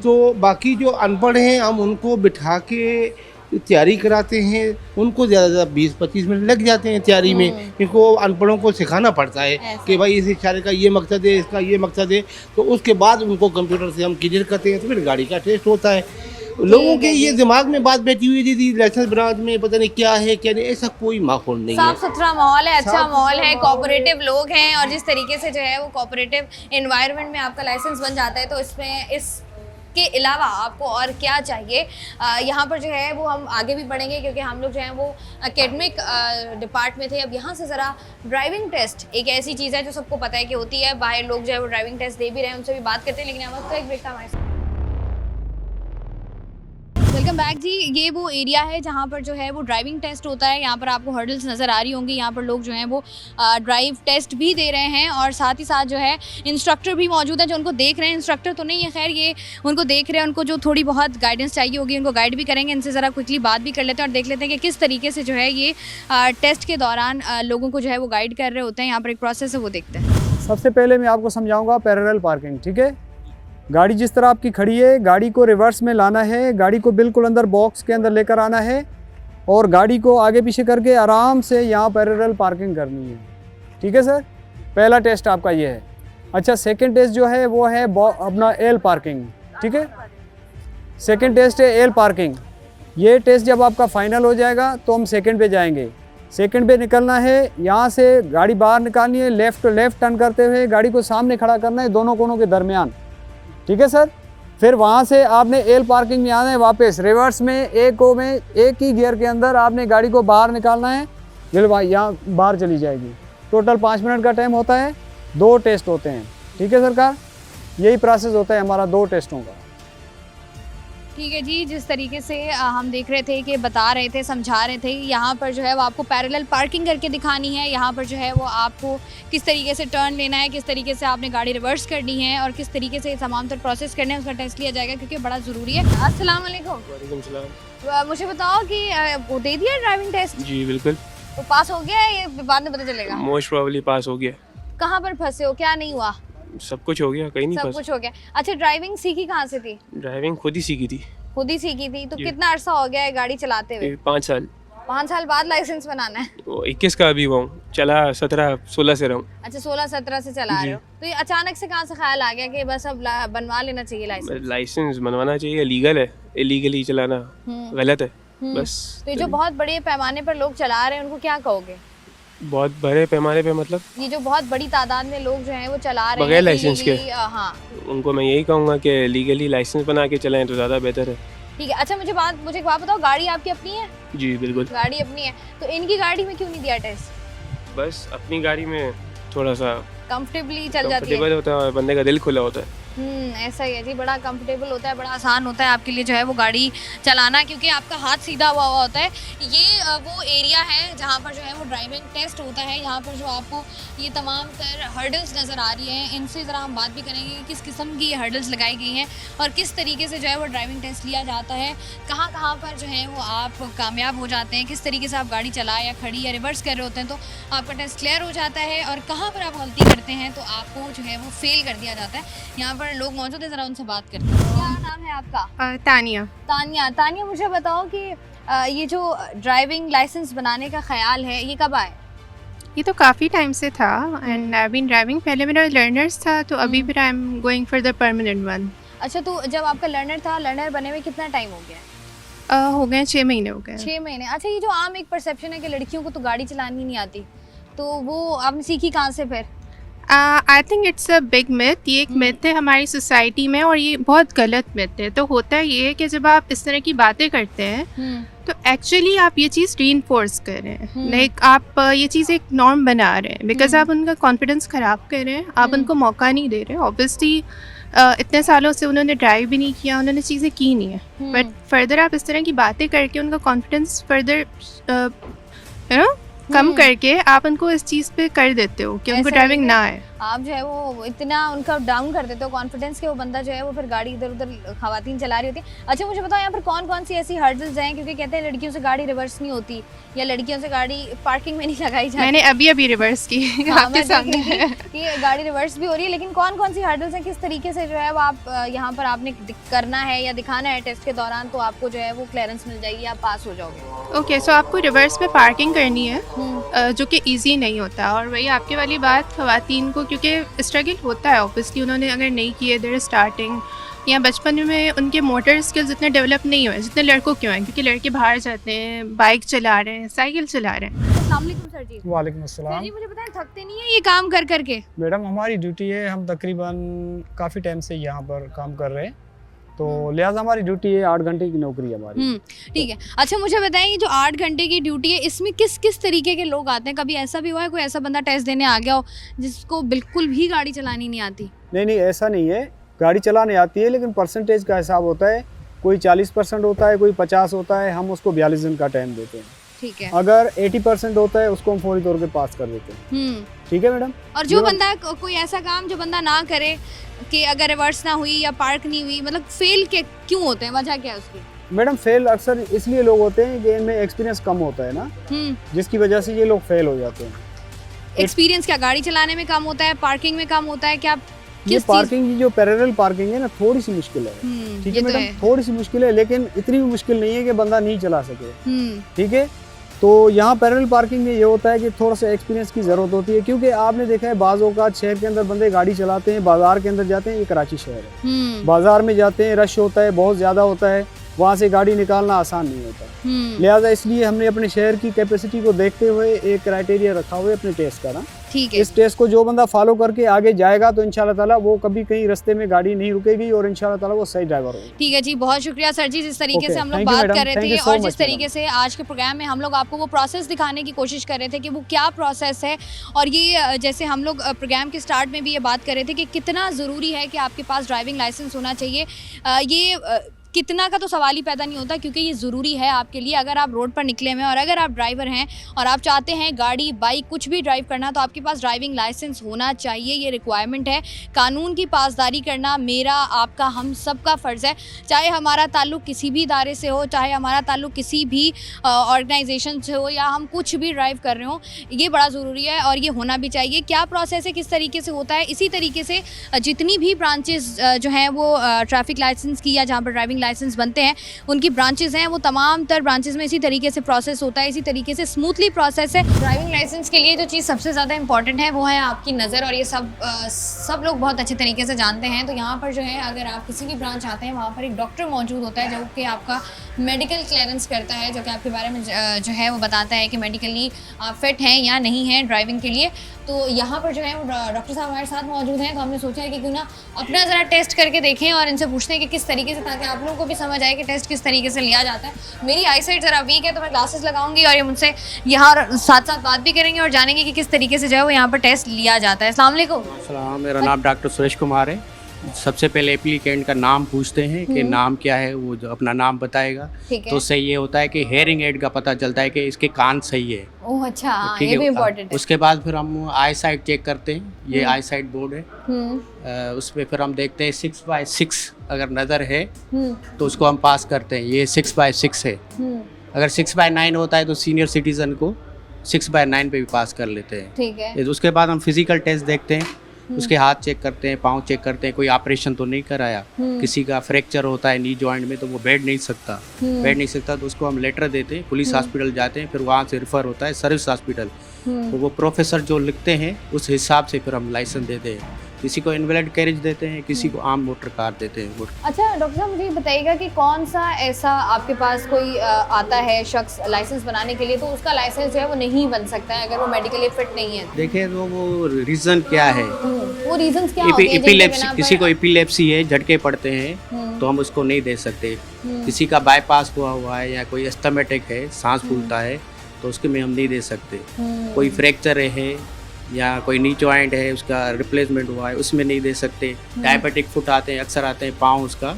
तो बाकी जो अनपढ़ हैं हम उनको बिठा के तैयारी कराते हैं, उनको ज़्यादा 20-25 मिनट लग जाते हैं तैयारी में, क्योंकि अनपढ़ों को सिखाना पड़ता है कि भाई इस इशारे का ये मकसद है, इसका ये मकसद है। तो उसके बाद उनको कंप्यूटर से हम क्लियर करते हैं, तो फिर गाड़ी का टेस्ट होता है। लोगों के ये दिमाग में बात बैठी हुई थी लाइसेंस ब्रांच में पता नहीं क्या है क्या नहीं, ऐसा कोई माहौल नहीं है। साफ सुथरा माहौल है, अच्छा माहौल है, कोऑपरेटिव लोग हैं, और जिस तरीके से जो है वो कोऑपरेटिव एनवायरनमेंट में आपका लाइसेंस बन जाता है, तो इसमें इसके अलावा आपको और क्या चाहिए? यहाँ पर जो है वो हम आगे भी बढ़ेंगे, क्योंकि हम लोग जो हैं वो एकेडमिक डिपार्ट में थे। अब यहाँ से ज़रा ड्राइविंग टेस्ट एक ऐसी चीज़ है जो सबको पता है कि होती है, बाहर लोग जो है वो ड्राइविंग टेस्ट दे भी रहे हैं, उनसे भी बात करते हैं। लेकिन हम तो एक ब्रेक था हमारे। वेलकम बैक जी। ये वो एरिया है जहाँ पर जो है वो ड्राइविंग टेस्ट होता है। यहाँ पर आपको हर्डल्स नज़र आ रही होंगी। यहाँ पर लोग जो हैं वो ड्राइव टेस्ट भी दे रहे हैं, और साथ ही साथ जो है इंस्ट्रक्टर भी मौजूद है जो उनको देख रहे हैं। इंस्ट्रक्टर तो नहीं है खैर, ये उनको देख रहे हैं, उनको जो थोड़ी बहुत गाइडेंस चाहिए होगी उनको गाइड भी करेंगे। इनसे ज़रा क्विकली बात भी कर लेते हैं और देख लेते हैं कि किस तरीके से जो है ये टेस्ट के दौरान लोगों को जो है वो गाइड कर रहे होते हैं। यहाँ पर एक प्रोसेस है, वो देखते हैं। सबसे पहले मैं आपको समझाऊँगा पैरेलल पार्किंग। ठीक है, गाड़ी जिस तरह आपकी खड़ी है, गाड़ी को रिवर्स में लाना है, गाड़ी को बिल्कुल अंदर बॉक्स के अंदर लेकर आना है, और गाड़ी को आगे पीछे करके आराम से यहाँ पैरेलल पार्किंग करनी है। ठीक है सर, पहला टेस्ट आपका ये है। अच्छा, सेकंड टेस्ट जो है वो है अपना एल पार्किंग, ठीक है। सेकंड टेस्ट है एल पार्किंग। ये टेस्ट जब आपका फाइनल हो जाएगा तो हम सेकंड पे जाएंगे। सेकंड पे निकलना है, यहाँ से गाड़ी बाहर निकालनी है, लेफ़्ट टर्न करते हुए गाड़ी को सामने खड़ा करना है दोनों कोनों के दरमियान, ठीक है सर। फिर वहाँ से आपने एल पार्किंग में आना है, वापस रिवर्स में एक ही गियर के अंदर आपने गाड़ी को बाहर निकालना है, यहाँ बाहर चली जाएगी। टोटल 5 मिनट का टाइम होता है, 2 टेस्ट होते हैं, ठीक है सरकार। यही प्रोसेस होता है हमारा 2 टेस्टों का। ठीक है जी, जिस तरीके से हम देख रहे थे कि बता रहे थे, समझा रहे थे, यहाँ पर जो है वो आपको पैरेलल पार्किंग करके दिखानी है। यहाँ पर जो है वो आपको किस तरीके से टर्न लेना है, किस तरीके से आपने गाड़ी रिवर्स करनी है और किस तरीके से तमाम तर प्रोसेस करने हैं, उसका टेस्ट लिया जाएगा क्योंकि बड़ा ज़रूरी है। अस्सलाम वालेकुम। वालेकुम सलाम। मुझे बताओ कि वो दे दिया ड्राइविंग टेस्ट? जी बिल्कुल। तो पास हो गया है, ये बाद में पता चलेगा? मोस्ट प्रोबेबली पास हो गया। कहाँ पर फंसे हो, क्या नहीं हुआ? सब कुछ हो गया, कहीं नहीं सब फंसा। कुछ हो गया। अच्छा, ड्राइविंग सीखी कहाँ से थी? ड्राइविंग खुद ही सीखी थी। खुद ही सीखी थी, तो जी। कितना अरसा हो गया है गाड़ी चलाते हुए? 5 साल। 5 साल बाद लाइसेंस बनाना है? 21 का अभी हुआ हूँ, चला 17-16 से रहा हूँ। अच्छा, 16-17 से चला जी। रहे हो। तो ये अचानक से कहाँ से ख्याल आ गया कि बस अब बनवा लेना चाहिए लाइसेंस? लाइसेंस बनवाना चाहिए, लीगल है, इलीगली चलाना गलत है बस। तो ये जो बहुत बड़े पैमाने पर लोग चला रहे हैं उनको क्या कहोगे? बहुत बड़े पैमाने पे मतलब ये जो बहुत बड़ी तादाद में लोग जो हैं वो चला रहे हैं बगैर लाइसेंस के? illegally, हाँ उनको मैं यही कहूँगा कि लीगली लाइसेंस बना के चलाएं तो ज़्यादा बेहतर है। ठीक है। अच्छा, मुझे एक बात बताओ, गाड़ी आपकी अपनी है? जी बिल्कुल। गाड़ी अपनी है, तो इनकी गाड़ी में क्यों नहीं दिया टेस्ट? बस अपनी गाड़ी में थोड़ा सा कंफर्टेबली चल जाती है? कंफर्टेबल होता है और बंदे का दिल खुला होता है। ऐसा ही है जी, बड़ा कंफर्टेबल होता है, बड़ा आसान होता है आपके लिए जो है वो गाड़ी चलाना, क्योंकि आपका हाथ सीधा हुआ होता है। ये वो एरिया है जहाँ पर जो है वो ड्राइविंग टेस्ट होता है। यहाँ पर जो आपको ये तमाम तर हर्डल्स नज़र आ रही हैं, इनसे ज़रा हम बात भी करेंगे कि किस किस्म की ये हर्डल्स लगाई गई हैं और किस तरीके से जो है वो ड्राइविंग टेस्ट लिया जाता है, कहाँ कहाँ पर जो है वो आप कामयाब हो जाते हैं, किस तरीके से आप गाड़ी चला या खड़ी या रिवर्स कर रहे होते हैं तो आपका टेस्ट क्लियर हो जाता है, और कहाँ पर आप गलती करते हैं तो आपको जो है वो फेल कर दिया जाता है। यहाँ पर लोग मौजूद है, ज़रा उनसे बात करते हैं। क्या नाम है आपका? तानिया। तानिया, मुझे बताओ कि ये जो ड्राइविंग लाइसेंस बनाने का ख्याल है ये कब आया? ये तो काफ़ी टाइम से था एंड आई बीन ड्राइविंग। पहले मेरा लर्नर्स था तो अभी फिर I am going for the permanent one. अच्छा, तो जब आपका लर्नर बने हुए कितना टाइम हो गया? हो गए 6 महीने हो गए। 6 महीने। अच्छा, ये जो आम एक परसेप्शन है कि लड़कियों को तो गाड़ी चलानी नहीं आती, तो वो आपने सीखी कहाँ से फिर? I think it's a big myth. ये एक मिथ है हमारी सोसाइटी में और ये बहुत गलत मिथ है। तो होता ये है कि जब आप इस तरह की बातें करते हैं तो एक्चुअली आप ये चीज़ रीइंफोर्स कर रहे हैं, लाइक आप ये चीज़ एक नॉर्म बना रहे हैं, बिकॉज आप उनका कॉन्फिडेंस ख़राब कर रहे हैं, आप उनको मौका नहीं दे रहे। ऑब्वियसली इतने सालों से उन्होंने ड्राइव भी नहीं किया, उन्होंने चीज़ें की नहीं है, बट फर्दर आप इस तरह की बातें करके उनका कॉन्फिडेंस फर्दर कम करके आप उनको इस चीज़ पे कर देते हो कि उनको ड्राइविंग ना आए। आप जो है वो इतना उनका डाउन कर देते हो कॉन्फिडेंस के, वो बंदा जो है वो फिर गाड़ी इधर उधर खवातीन चला रही होती है। अच्छा, मुझे बताओ यहाँ पर कौन कौन सी ऐसी हर्डल्स हैं, क्योंकि कहते हैं लड़कियों से गाड़ी रिवर्स नहीं होती या लड़कियों से गाड़ी पार्किंग में नहीं लगाई जाती। मैंने अभी रिवर्स की आपके सामने है। ये गाड़ी रिवर्स भी हो रही है, लेकिन कौन कौन सी हर्डल्स हैं, किस तरीके से जो है वो आप यहाँ पर आपने करना है या दिखाना है टेस्ट के दौरान, तो आपको जो है वो क्लियरेंस मिल जाएगी, आप पास हो जाओगे। ओके, सो आपको रिवर्स में पार्किंग करनी है जो कि ईजी नहीं होता, और वही आपके वाली बात ख़वातीन को, क्योंकि स्ट्रगल होता है ऑब्वियसली, उन्होंने अगर नहीं किए देर स्टार्टिंग या बचपन में उनके मोटर स्किल्स इतने डेवलप नहीं हुए जितने लड़कों के हैं, क्योंकि लड़के बाहर जाते हैं, बाइक चला रहे हैं, साइकिल चला रहे हैं। अस्सलाम वालेकुम सर जी। वालेकुम अस्सलाम। सर जी, मुझे बताएं, थकते नहीं है ये काम कर करके? मैडम, हमारी ड्यूटी है, हम तकरीबन काफ़ी टाइम से यहाँ पर काम कर रहे हैं, तो लिहाजा हमारी ड्यूटी है, 8 घंटे की नौकरी है हमारी। ठीक है। अच्छा, मुझे बताएं, ये जो 8 घंटे की ड्यूटी है इसमें किस किस तरीके के लोग आते हैं? कभी ऐसा भी हुआ है कोई ऐसा बंदा टेस्ट देने आ गया हो जिसको बिल्कुल भी गाड़ी चलानी नहीं आती? नहीं, ऐसा नहीं है, गाड़ी चलाने आती है, लेकिन परसेंटेज का हिसाब होता है, कोई 40% होता है, कोई 50 होता है, हम उसको 42 दिन का टाइम देते हैं। ठीक है। अगर 80% होता है उसको हम फौरी तौर पे पास कर देते हैं। ठीक है मैडम। और जो बंदा कोई ऐसा काम जो बंदा ना करे कि अगर रिवर्स ना हुई या पार्क नहीं हुई, मतलब फेल के क्यों होते हैं, वजह क्या है उसकी? मैडम, फेल अक्सर इसलिए लोग होते हैं कि इनमें एक्सपीरियंस कम होता है ना, जिसकी वजह से ये लोग फेल हो जाते हैं। एक्सपीरियंस क्या गाड़ी चलाने में कम होता है, पार्किंग में कम होता है क्या? ये पार्किंग की जो पैरेलल पार्किंग है ना, थोड़ी सी मुश्किल है। ठीक है मैडम, थोड़ी सी मुश्किल है, लेकिन इतनी भी मुश्किल नहीं है कि बंदा नहीं चला सके। ठीक है, तो यहाँ पैरेलल पार्किंग में ये होता है कि थोड़ा सा एक्सपीरियंस की ज़रूरत होती है, क्योंकि आपने देखा है बाज़ औक़ात शहर के अंदर बंदे गाड़ी चलाते हैं, बाज़ार के अंदर जाते हैं, ये कराची शहर है, बाज़ार में जाते हैं, रश होता है, बहुत ज़्यादा होता है, वहाँ से गाड़ी निकालना आसान नहीं होता। लिहाजा इसलिए हमने अपने शहर की कैपेसिटी को देखते हुए एक क्राइटेरिया रखा हुआ है अपने टेस्ट का ना। ठीक है। इस टेस्ट को जो बंदा फॉलो करके आगे जाएगा तो इंशाल्लाह ताला वो कभी कहीं रास्ते में गाड़ी नहीं रुकेगी और इंशाल्लाह ताला वो सही ड्राइवर होगा। ठीक है जी, बहुत शुक्रिया सर जी, जिस तरीके से हम लोग बात कर रहे थे और जिस तरीके से आज के प्रोग्राम में हम लोग आपको वो प्रोसेस दिखाने की कोशिश कर रहे थे कि वो क्या प्रोसेस है। और ये जैसे हम लोग प्रोग्राम के स्टार्ट में भी ये बात कर रहे थे कि कितना ज़रूरी है कि आपके पास ड्राइविंग लाइसेंस होना चाहिए। ये कितना का तो सवाल ही पैदा नहीं होता, क्योंकि ये ज़रूरी है आपके लिए। अगर आप रोड पर निकले हुए हैं और अगर आप ड्राइवर हैं और आप चाहते हैं गाड़ी बाइक कुछ भी ड्राइव करना, तो आपके पास ड्राइविंग लाइसेंस होना चाहिए। ये रिक्वायरमेंट है। कानून की पासदारी करना मेरा, आपका, हम सब का फ़र्ज़ है। चाहे हमारा ताल्लुक़ किसी भी इदारे से हो, चाहे हमारा ताल्लुक़ किसी भी ऑर्गेनाइजेशन से हो, या हम कुछ भी ड्राइव कर रहे हो, ये बड़ा ज़रूरी है और ये होना भी चाहिए। क्या प्रोसेस है, किस तरीके से होता है, इसी तरीके से जितनी भी ब्रांचेस जो हैं वो ट्रैफिक लाइसेंस की या जहाँ पर ड्राइविंग लाइसेंस बनते हैं उनकी ब्रांचेस हैं, वो तमाम तर ब्रांचेस में इसी तरीके से प्रोसेस होता है, इसी तरीके से स्मूथली प्रोसेस है। ड्राइविंग लाइसेंस के लिए जो चीज़ सबसे ज़्यादा इंपॉर्टेंट है वो है आपकी नज़र, और ये सब लोग बहुत अच्छे तरीके से जानते हैं। तो यहाँ पर जो है अगर आप किसी भी ब्रांच आते हैं वहाँ पर एक डॉक्टर मौजूद होता है जो कि आपका मेडिकल क्लियरेंस करता है, जो कि आपके बारे में जो है वो बताता है कि मेडिकली आप फिट हैं या नहीं हैं ड्राइविंग के लिए। तो यहाँ पर जो है वो डॉक्टर साहब हमारे साथ मौजूद हैं, तो हमने सोचा है कि क्यों ना अपना ज़रा टेस्ट करके देखें और इनसे पूछते हैं कि किस तरीके से, ताकि आप लोगों को भी समझ आए कि टेस्ट किस तरीके से लिया जाता है। मेरी आई साइट ज़रा वीक है तो मैं ग्लासेस लगाऊंगी और ये मुझसे यहाँ साथ साथ बात भी करेंगे और जानेंगे कि किस तरीके से जो है वो यहाँ पर टेस्ट लिया जाता है। अस्सलाम वालेकुम। मेरा नाम डॉक्टर सुरेश कुमार है। सबसे पहले एप्लीकेंट का नाम पूछते हैं कि नाम क्या है, वो जो अपना नाम बताएगा तो उससे ये होता है कि हेयरिंग एड का पता चलता है कि इसके कान सही है। ओह अच्छा, ये भी इम्पोर्टेंट है। उसके बाद फिर हम आई साइट चेक करते हैं, ये आई साइट बोर्ड है, उसमें फिर हम देखते हैं 6/6 अगर नज़र है तो उसको हम पास करते हैं, ये 6/6 है। अगर 6/9 होता है तो सीनियर सिटीजन को 6/9 पे भी पास कर लेते हैं। ठीक है। उसके बाद हम फिजिकल टेस्ट देखते हैं, उसके हाथ चेक करते हैं, पाँव चेक करते हैं, कोई ऑपरेशन तो नहीं कराया, किसी का फ्रैक्चर होता है नी जॉइंट में तो वो बैठ नहीं सकता तो उसको हम लेटर देते हैं, पुलिस हॉस्पिटल जाते हैं, फिर वहाँ से रेफर होता है सर्विस हॉस्पिटल, तो वो प्रोफेसर जो लिखते हैं उस हिसाब से फिर हम लाइसेंस देते हैं। किसी को इनवैलिड कैरेज देते हैं, किसी को आम मोटर कार देते हैं। अच्छा डॉक्टर साहब, मुझे बताइएगा कि कौन सा ऐसा आपके पास कोई आता है शख्स लाइसेंस बनाने के लिए तो उसका लाइसेंस जो है वो नहीं बन सकता है अगर वो मेडिकली फिट नहीं है? देखिए तो वो रीज़न क्या है, वो रीजंस क्या होते हैं? एपिलेप्सी, किसी को एपिलेप्सी है, झटके पड़ते हैं तो हम उसको नहीं दे सकते। किसी का बाईपास हुआ है या कोई एस्थमेटिक है, सांस फूलता है तो उसके में हम नहीं दे सकते। कोई फ्रैक्चर है या कोई नी जॉइंट है उसका रिप्लेसमेंट हुआ है उसमें नहीं दे सकते। डायबिटिक फुट आते हैं, अक्सर आते हैं, पाँव उसका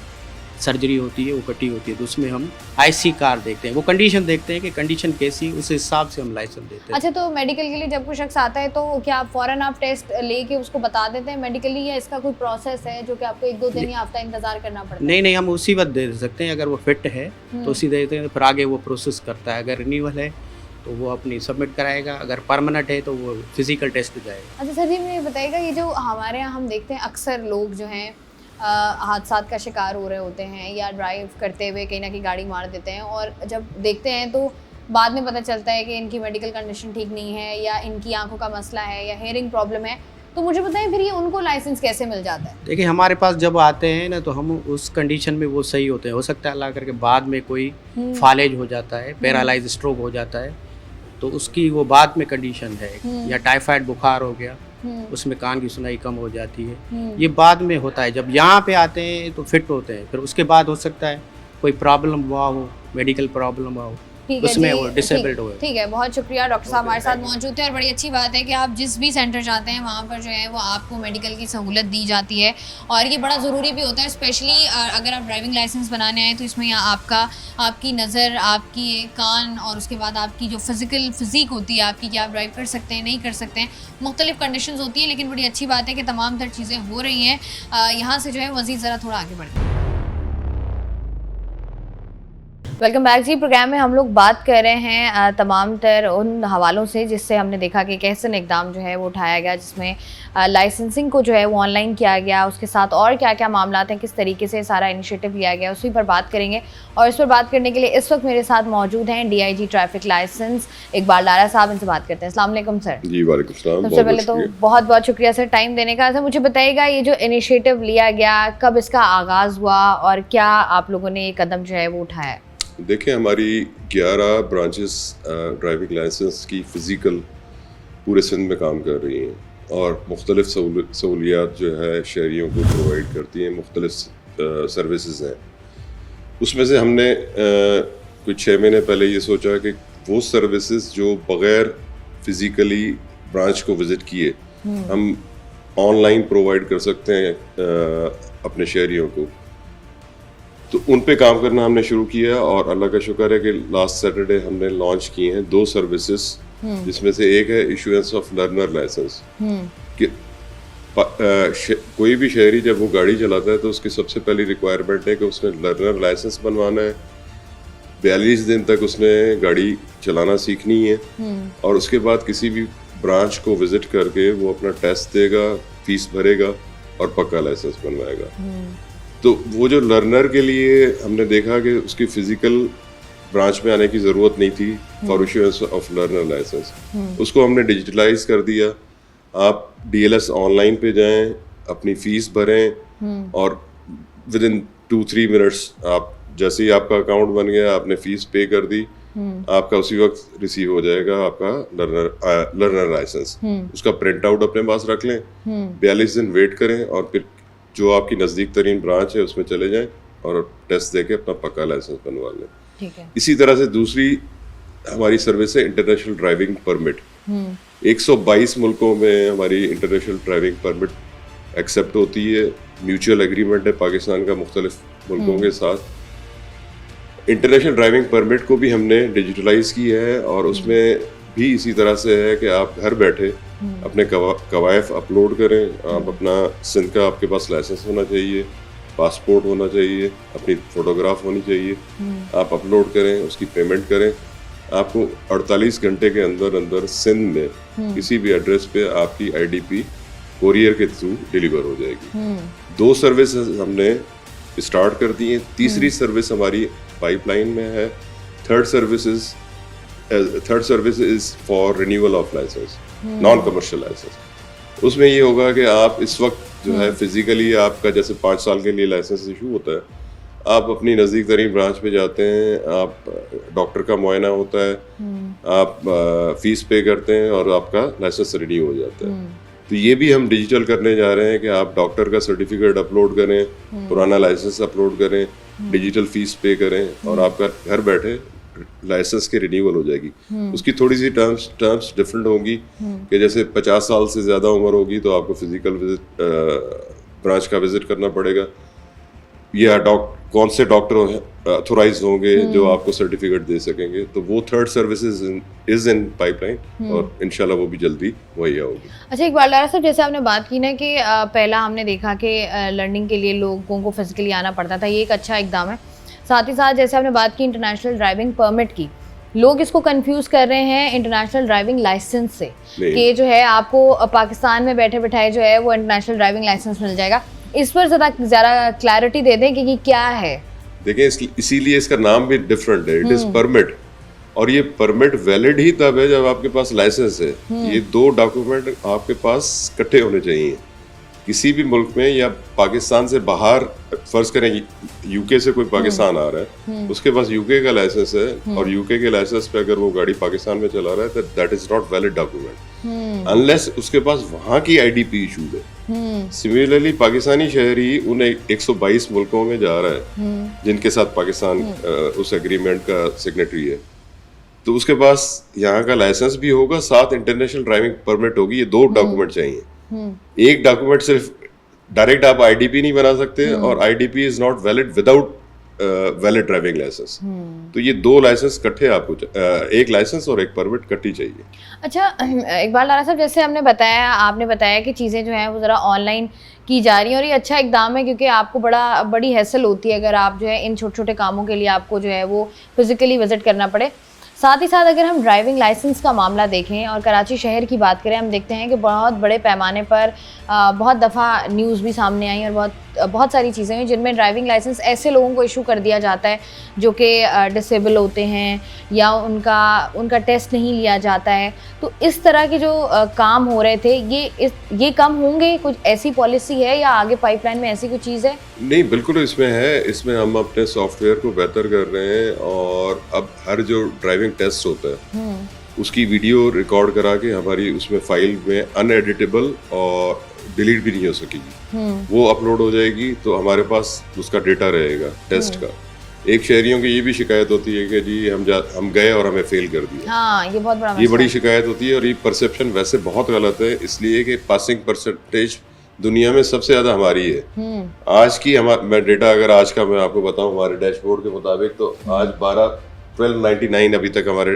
सर्जरी होती है, वो कटी होती है तो उसमें हम आईसी कार देखते हैं, वो कंडीशन देखते हैं कि कंडीशन कैसी, उस हिसाब से हम लाइसेंस देते हैं। अच्छा, तो मेडिकल के लिए जब कोई शख्स आता है तो क्या फ़ौरन आप टेस्ट लेके उसको बता देते हैं मेडिकली, या इसका कोई प्रोसेस है जो कि आपको 1-2 दिन या हफ्ता इंतजार करना पड़ता है? नहीं, हम उसी वक्त दे सकते हैं। अगर वो फिट है तो उसी दे देते हैं, फिर आगे वो प्रोसेस करता है। अगर रिन्यूअल है तो वो अपनी सबमिट कराएगा, अगर परमानेंट है तो वो फिजिकल टेस्ट जाएगा। अच्छा सर जी, मुझे बताइएगा, ये जो हमारे यहाँ हम देखते हैं अक्सर लोग जो हैं हादसा का शिकार हो रहे होते हैं या ड्राइव करते हुए कहीं ना कहीं गाड़ी मार देते हैं, और जब देखते हैं तो बाद में पता चलता है कि इनकी मेडिकल कंडीशन ठीक नहीं है या इनकी आंखों का मसला है या हेयरिंग प्रॉब्लम है, तो मुझे बताएं फिर ये उनको लाइसेंस कैसे मिल जाता है? देखिए हमारे पास जब आते हैं ना तो हम उस कंडीशन में वो सही होते हैं। हो सकता है अल्लाह करके बाद में कोई फॉलेज हो जाता है, पैरालाइज स्ट्रोक हो जाता है तो उसकी वो बाद में कंडीशन है, या टाइफाइड बुखार हो गया उसमें कान की सुनाई कम हो जाती है, ये बाद में होता है। जब यहाँ पे आते हैं तो फिट होते हैं, फिर उसके बाद हो सकता है कोई प्रॉब्लम हुआ हो, मेडिकल प्रॉब्लम हुआ हो, उसमें वो डिसेबल्ड हो। ठीक है, बहुत शुक्रिया। डॉक्टर साहब हमारे साथ मौजूद थे और बड़ी अच्छी बात है कि आप जिस भी सेंटर जाते हैं वहाँ पर जो है वो आपको मेडिकल की सहूलत दी जाती है, और ये बड़ा ज़रूरी भी होता है, स्पेशली अगर आप ड्राइविंग लाइसेंस बनाने आए तो इसमें आपकी नज़र, आपकी कान और उसके बाद आपकी जो फिज़िक होती है आपकी, कि आप ड्राइव कर सकते हैं नहीं कर सकते हैं, मुख्तलिफ कंडीशंस होती हैं। लेकिन बड़ी अच्छी बात है कि तमाम तर चीज़ें हो रही हैं। यहाँ से जो है मज़ीद ज़रा थोड़ा आगे बढ़ते हैं। वेलकम बैक जी। प्रोग्राम में हम लोग बात कर रहे हैं तमाम तर उन हवालों से जिससे हमने देखा कि कैसे इकदाम जो है वो उठाया गया, जिसमें लाइसेंसिंग को जो है वो ऑनलाइन किया गया, उसके साथ और क्या क्या मामला हैं, किस तरीके से सारा इनिशिएटिव लिया गया, उसी पर बात करेंगे। और इस पर बात करने के लिए इस वक्त मेरे साथ मौजूद हैं DIG traffic license Iqbal Lara साहब। इनसे बात करते हैं। अस्सलाम वालेकुम सर। जी वालेकुम सलाम। सबसे पहले तो बहुत बहुत शुक्रिया सर टाइम देने का। सर मुझे बताइएगा ये जो इनिशिएटिव लिया गया, कब इसका आगाज़ हुआ और क्या आप लोगों ने ये कदम जो है वो उठाया? देखिए, हमारी 11 ब्रांचेस ड्राइविंग लाइसेंस की फ़िज़िकल पूरे सिंध में काम कर रही हैं और मुख्तलिफ़ सहूलियात जो है शहरियों को प्रोवाइड करती हैं, मुख्तलिफ़ सर्विसेज हैं। उसमें से हमने कुछ 6 महीने पहले ये सोचा कि वो सर्विसेज जो बग़ैर फ़िज़िकली ब्रांच को विज़िट किए हम ऑनलाइन प्रोवाइड कर सकते हैं अपने शहरियों को, तो उन पे काम करना हमने शुरू किया। और अल्लाह का शुक्र है कि लास्ट सैटरडे हमने लॉन्च किए हैं 2 सर्विसेज, जिसमें से एक है इशुएंस ऑफ लर्नर लाइसेंस। कि कोई भी शहरी जब वो गाड़ी चलाता है तो उसकी सबसे पहली रिक्वायरमेंट है कि उसने लर्नर लाइसेंस बनवाना है। 42 दिन तक उसने गाड़ी चलाना सीखनी है और उसके बाद किसी भी ब्रांच को विजिट करके वो अपना टेस्ट देगा, फीस भरेगा और पक्का लाइसेंस बनवाएगा। तो वो जो लर्नर के लिए हमने देखा कि उसकी फिजिकल ब्रांच में आने की ज़रूरत नहीं थी for issuance of learner licence, उसको हमने डिजिटलाइज कर दिया। आप DLS ऑनलाइन पे जाएं, अपनी फ़ीस भरें और विद इन 2-3 मिनट्स आप जैसे ही आपका अकाउंट बन गया, आपने फ़ीस पे कर दी, आपका उसी वक्त रिसीव हो जाएगा आपका लर्नर लाइसेंस। उसका प्रिंट आउट अपने पास रख लें, 42 दिन वेट करें और फिर जो आपकी नज़दीक तरीन ब्रांच है उसमें चले जाएं और टेस्ट देके अपना पक्का लाइसेंस बनवा लें। ठीक है। इसी तरह से दूसरी हमारी सर्विस है इंटरनेशनल ड्राइविंग परमिट। 122 मुल्कों में हमारी इंटरनेशनल ड्राइविंग परमिट एक्सेप्ट होती है। म्यूचुअल एग्रीमेंट है पाकिस्तान का मुख्तलिफ मुल्कों के साथ। इंटरनेशनल ड्राइविंग परमिट को भी हमने डिजिटलाइज किया है और उसमें भी इसी तरह से है कि आप घर बैठे अपने कवायफ अपलोड करें। आप अपना सिंध का आपके पास लाइसेंस होना चाहिए, पासपोर्ट होना चाहिए, अपनी फ़ोटोग्राफ होनी चाहिए, आप अपलोड करें, उसकी पेमेंट करें। आपको 48 घंटे के अंदर अंदर सिंध में किसी भी एड्रेस पे आपकी IDP कोरियर के थ्रू डिलीवर हो जाएगी। 2 सर्विस हमने स्टार्ट कर दी हैं। तीसरी सर्विस हमारी पाइपलाइन में है। Third service is for renewal of licence, non commercial licence. उसमें ये होगा कि आप इस वक्त जो है फिजिकली आपका जैसे 5 साल के लिए लाइसेंस इशू होता है, आप अपनी नज़दीक तरीन ब्रांच पे जाते हैं, आप डॉक्टर का मुआयना होता है, आप फीस पे करते हैं और आपका लाइसेंस रिन्यू हो जाता है। तो ये भी हम डिजिटल करने जा रहे हैं कि आप डॉक्टर का सर्टिफिकेट अपलोड करें, पुराना लाइसेंस अपलोड करें, डिजिटल फीस पे करें और आपका घर बैठे लाइसेंस की रिन्यूअल हो जाएगी। उसकी थोड़ी सी टर्म्स डिफरेंट होंगी कि जैसे 50 साल से ज़्यादा उम्र होगी तो आपको फिजिकल विजिट ब्रांच का विजिट करना पड़ेगा, या कौन से डॉक्टर अथोराइज होंगे जो आपको सर्टिफिकेट दे सकेंगे। तो वो third services is in pipeline और इंशाल्लाह वो भी जल्दी मुहैया होगी। अच्छा इकबाल लारा साहब, जैसे आपने बात की ना कि पहला हमने देखा कि लर्निंग के लिए लोगों को फिजिकली आना पड़ता था, ये एक अच्छा इकदाम है। साथ ही साथ जैसे आपने बात की इंटरनेशनल ड्राइविंग परमिट की, लोग इसको कंफ्यूज कर रहे हैं इंटरनेशनल ड्राइविंग लाइसेंस से कि जो है आपको पाकिस्तान में बैठे बैठाए जो है वो इंटरनेशनल ड्राइविंग लाइसेंस मिल जाएगा। इस पर ज़्यादा क्लैरिटी दे दें कि ये क्या है। देखिए, इसीलिए इसका नाम भी डिफरेंट है। इट इज़ परमिट और ये परमिट वैलिड ही तब है जब आपके पास लाइसेंस है। ये 2 डॉक्यूमेंट आपके पास इकट्ठे होने चाहिए। किसी भी मुल्क में या पाकिस्तान से बाहर, फर्ज करें UK से कोई पाकिस्तान आ रहा है, उसके पास UK का लाइसेंस है और UK के लाइसेंस पे अगर वो गाड़ी पाकिस्तान में चला रहा है तो that is not valid document unless उसके पास वहाँ की IDP इशूड है। सिमिलरली पाकिस्तानी शहरी उन 122 मुल्कों में जा रहा है जिनके साथ पाकिस्तान उस एग्रीमेंट का सिग्नेटरी है, तो उसके पास यहाँ का लाइसेंस भी होगा, साथ इंटरनेशनल ड्राइविंग परमिट होगी। ये 2 डॉक्यूमेंट चाहिए। एक डॉक्यूमेंट सिर्फ डायरेक्ट आप IDP नहीं बना सकते और IDP is not valid without valid driving licence. तो ये 2 लाइसेंस इकट्ठे आपको एक लाइसेंस और एक परमिट इकट्ठी चाहिए। अच्छा इकबाल डारा साहब, जैसे आपने बताया कि चीज़ें जो हैं वो ज़रा ऑनलाइन की जा रही हैं, और ये अच्छा इकदाम है क्योंकि आपको बड़ी हैसल होती है अगर आप जो है इन छोटे छोटे कामों के लिए आपको जो है वो फिज़िकली विज़िट करना पड़े। साथ ही साथ अगर हम ड्राइविंग लाइसेंस का मामला देखें और कराची शहर की बात करें, हम देखते हैं कि बहुत बड़े पैमाने पर बहुत दफ़ा न्यूज़ भी सामने आई और बहुत सारी चीज़ें हुई जिनमें ड्राइविंग लाइसेंस ऐसे लोगों को इशू कर दिया जाता है जो कि डिसेबल होते हैं या उनका टेस्ट नहीं लिया जाता है। तो इस तरह के जो काम हो रहे थे ये कम होंगे? कुछ ऐसी पॉलिसी है या आगे पाइपलाइन में ऐसी कोई चीज़ है? नहीं, बिल्कुल इसमें है। इसमें हम अपने सॉफ्टवेयर को बेहतर कर रहे हैं और अब हर जो ड्राइविंग टेस्ट होता है उसकी वीडियो रिकॉर्ड करा के हमारी उसमें फाइल में अनएडिटेबल और डिलीट भी नहीं हो सकेगी, वो अपलोड हो जाएगी। तो हमारे पास उसका डेटा रहेगा टेस्ट का। एक शहरियों की ये भी शिकायत होती है कि जी हम गए और हमें फेल कर दिया। हाँ, ये बहुत बड़ा ये बड़ी शिकायत होती है और ये परसेप्शन वैसे बहुत गलत है, इसलिए कि पासिंग परसेंटेज दुनिया में सबसे ज़्यादा हमारी है। आज की मैं डेटा अगर आज का मैं आपको बताऊं हमारे डैशबोर्ड के मुताबिक, तो आज 1299 अभी तक हमारे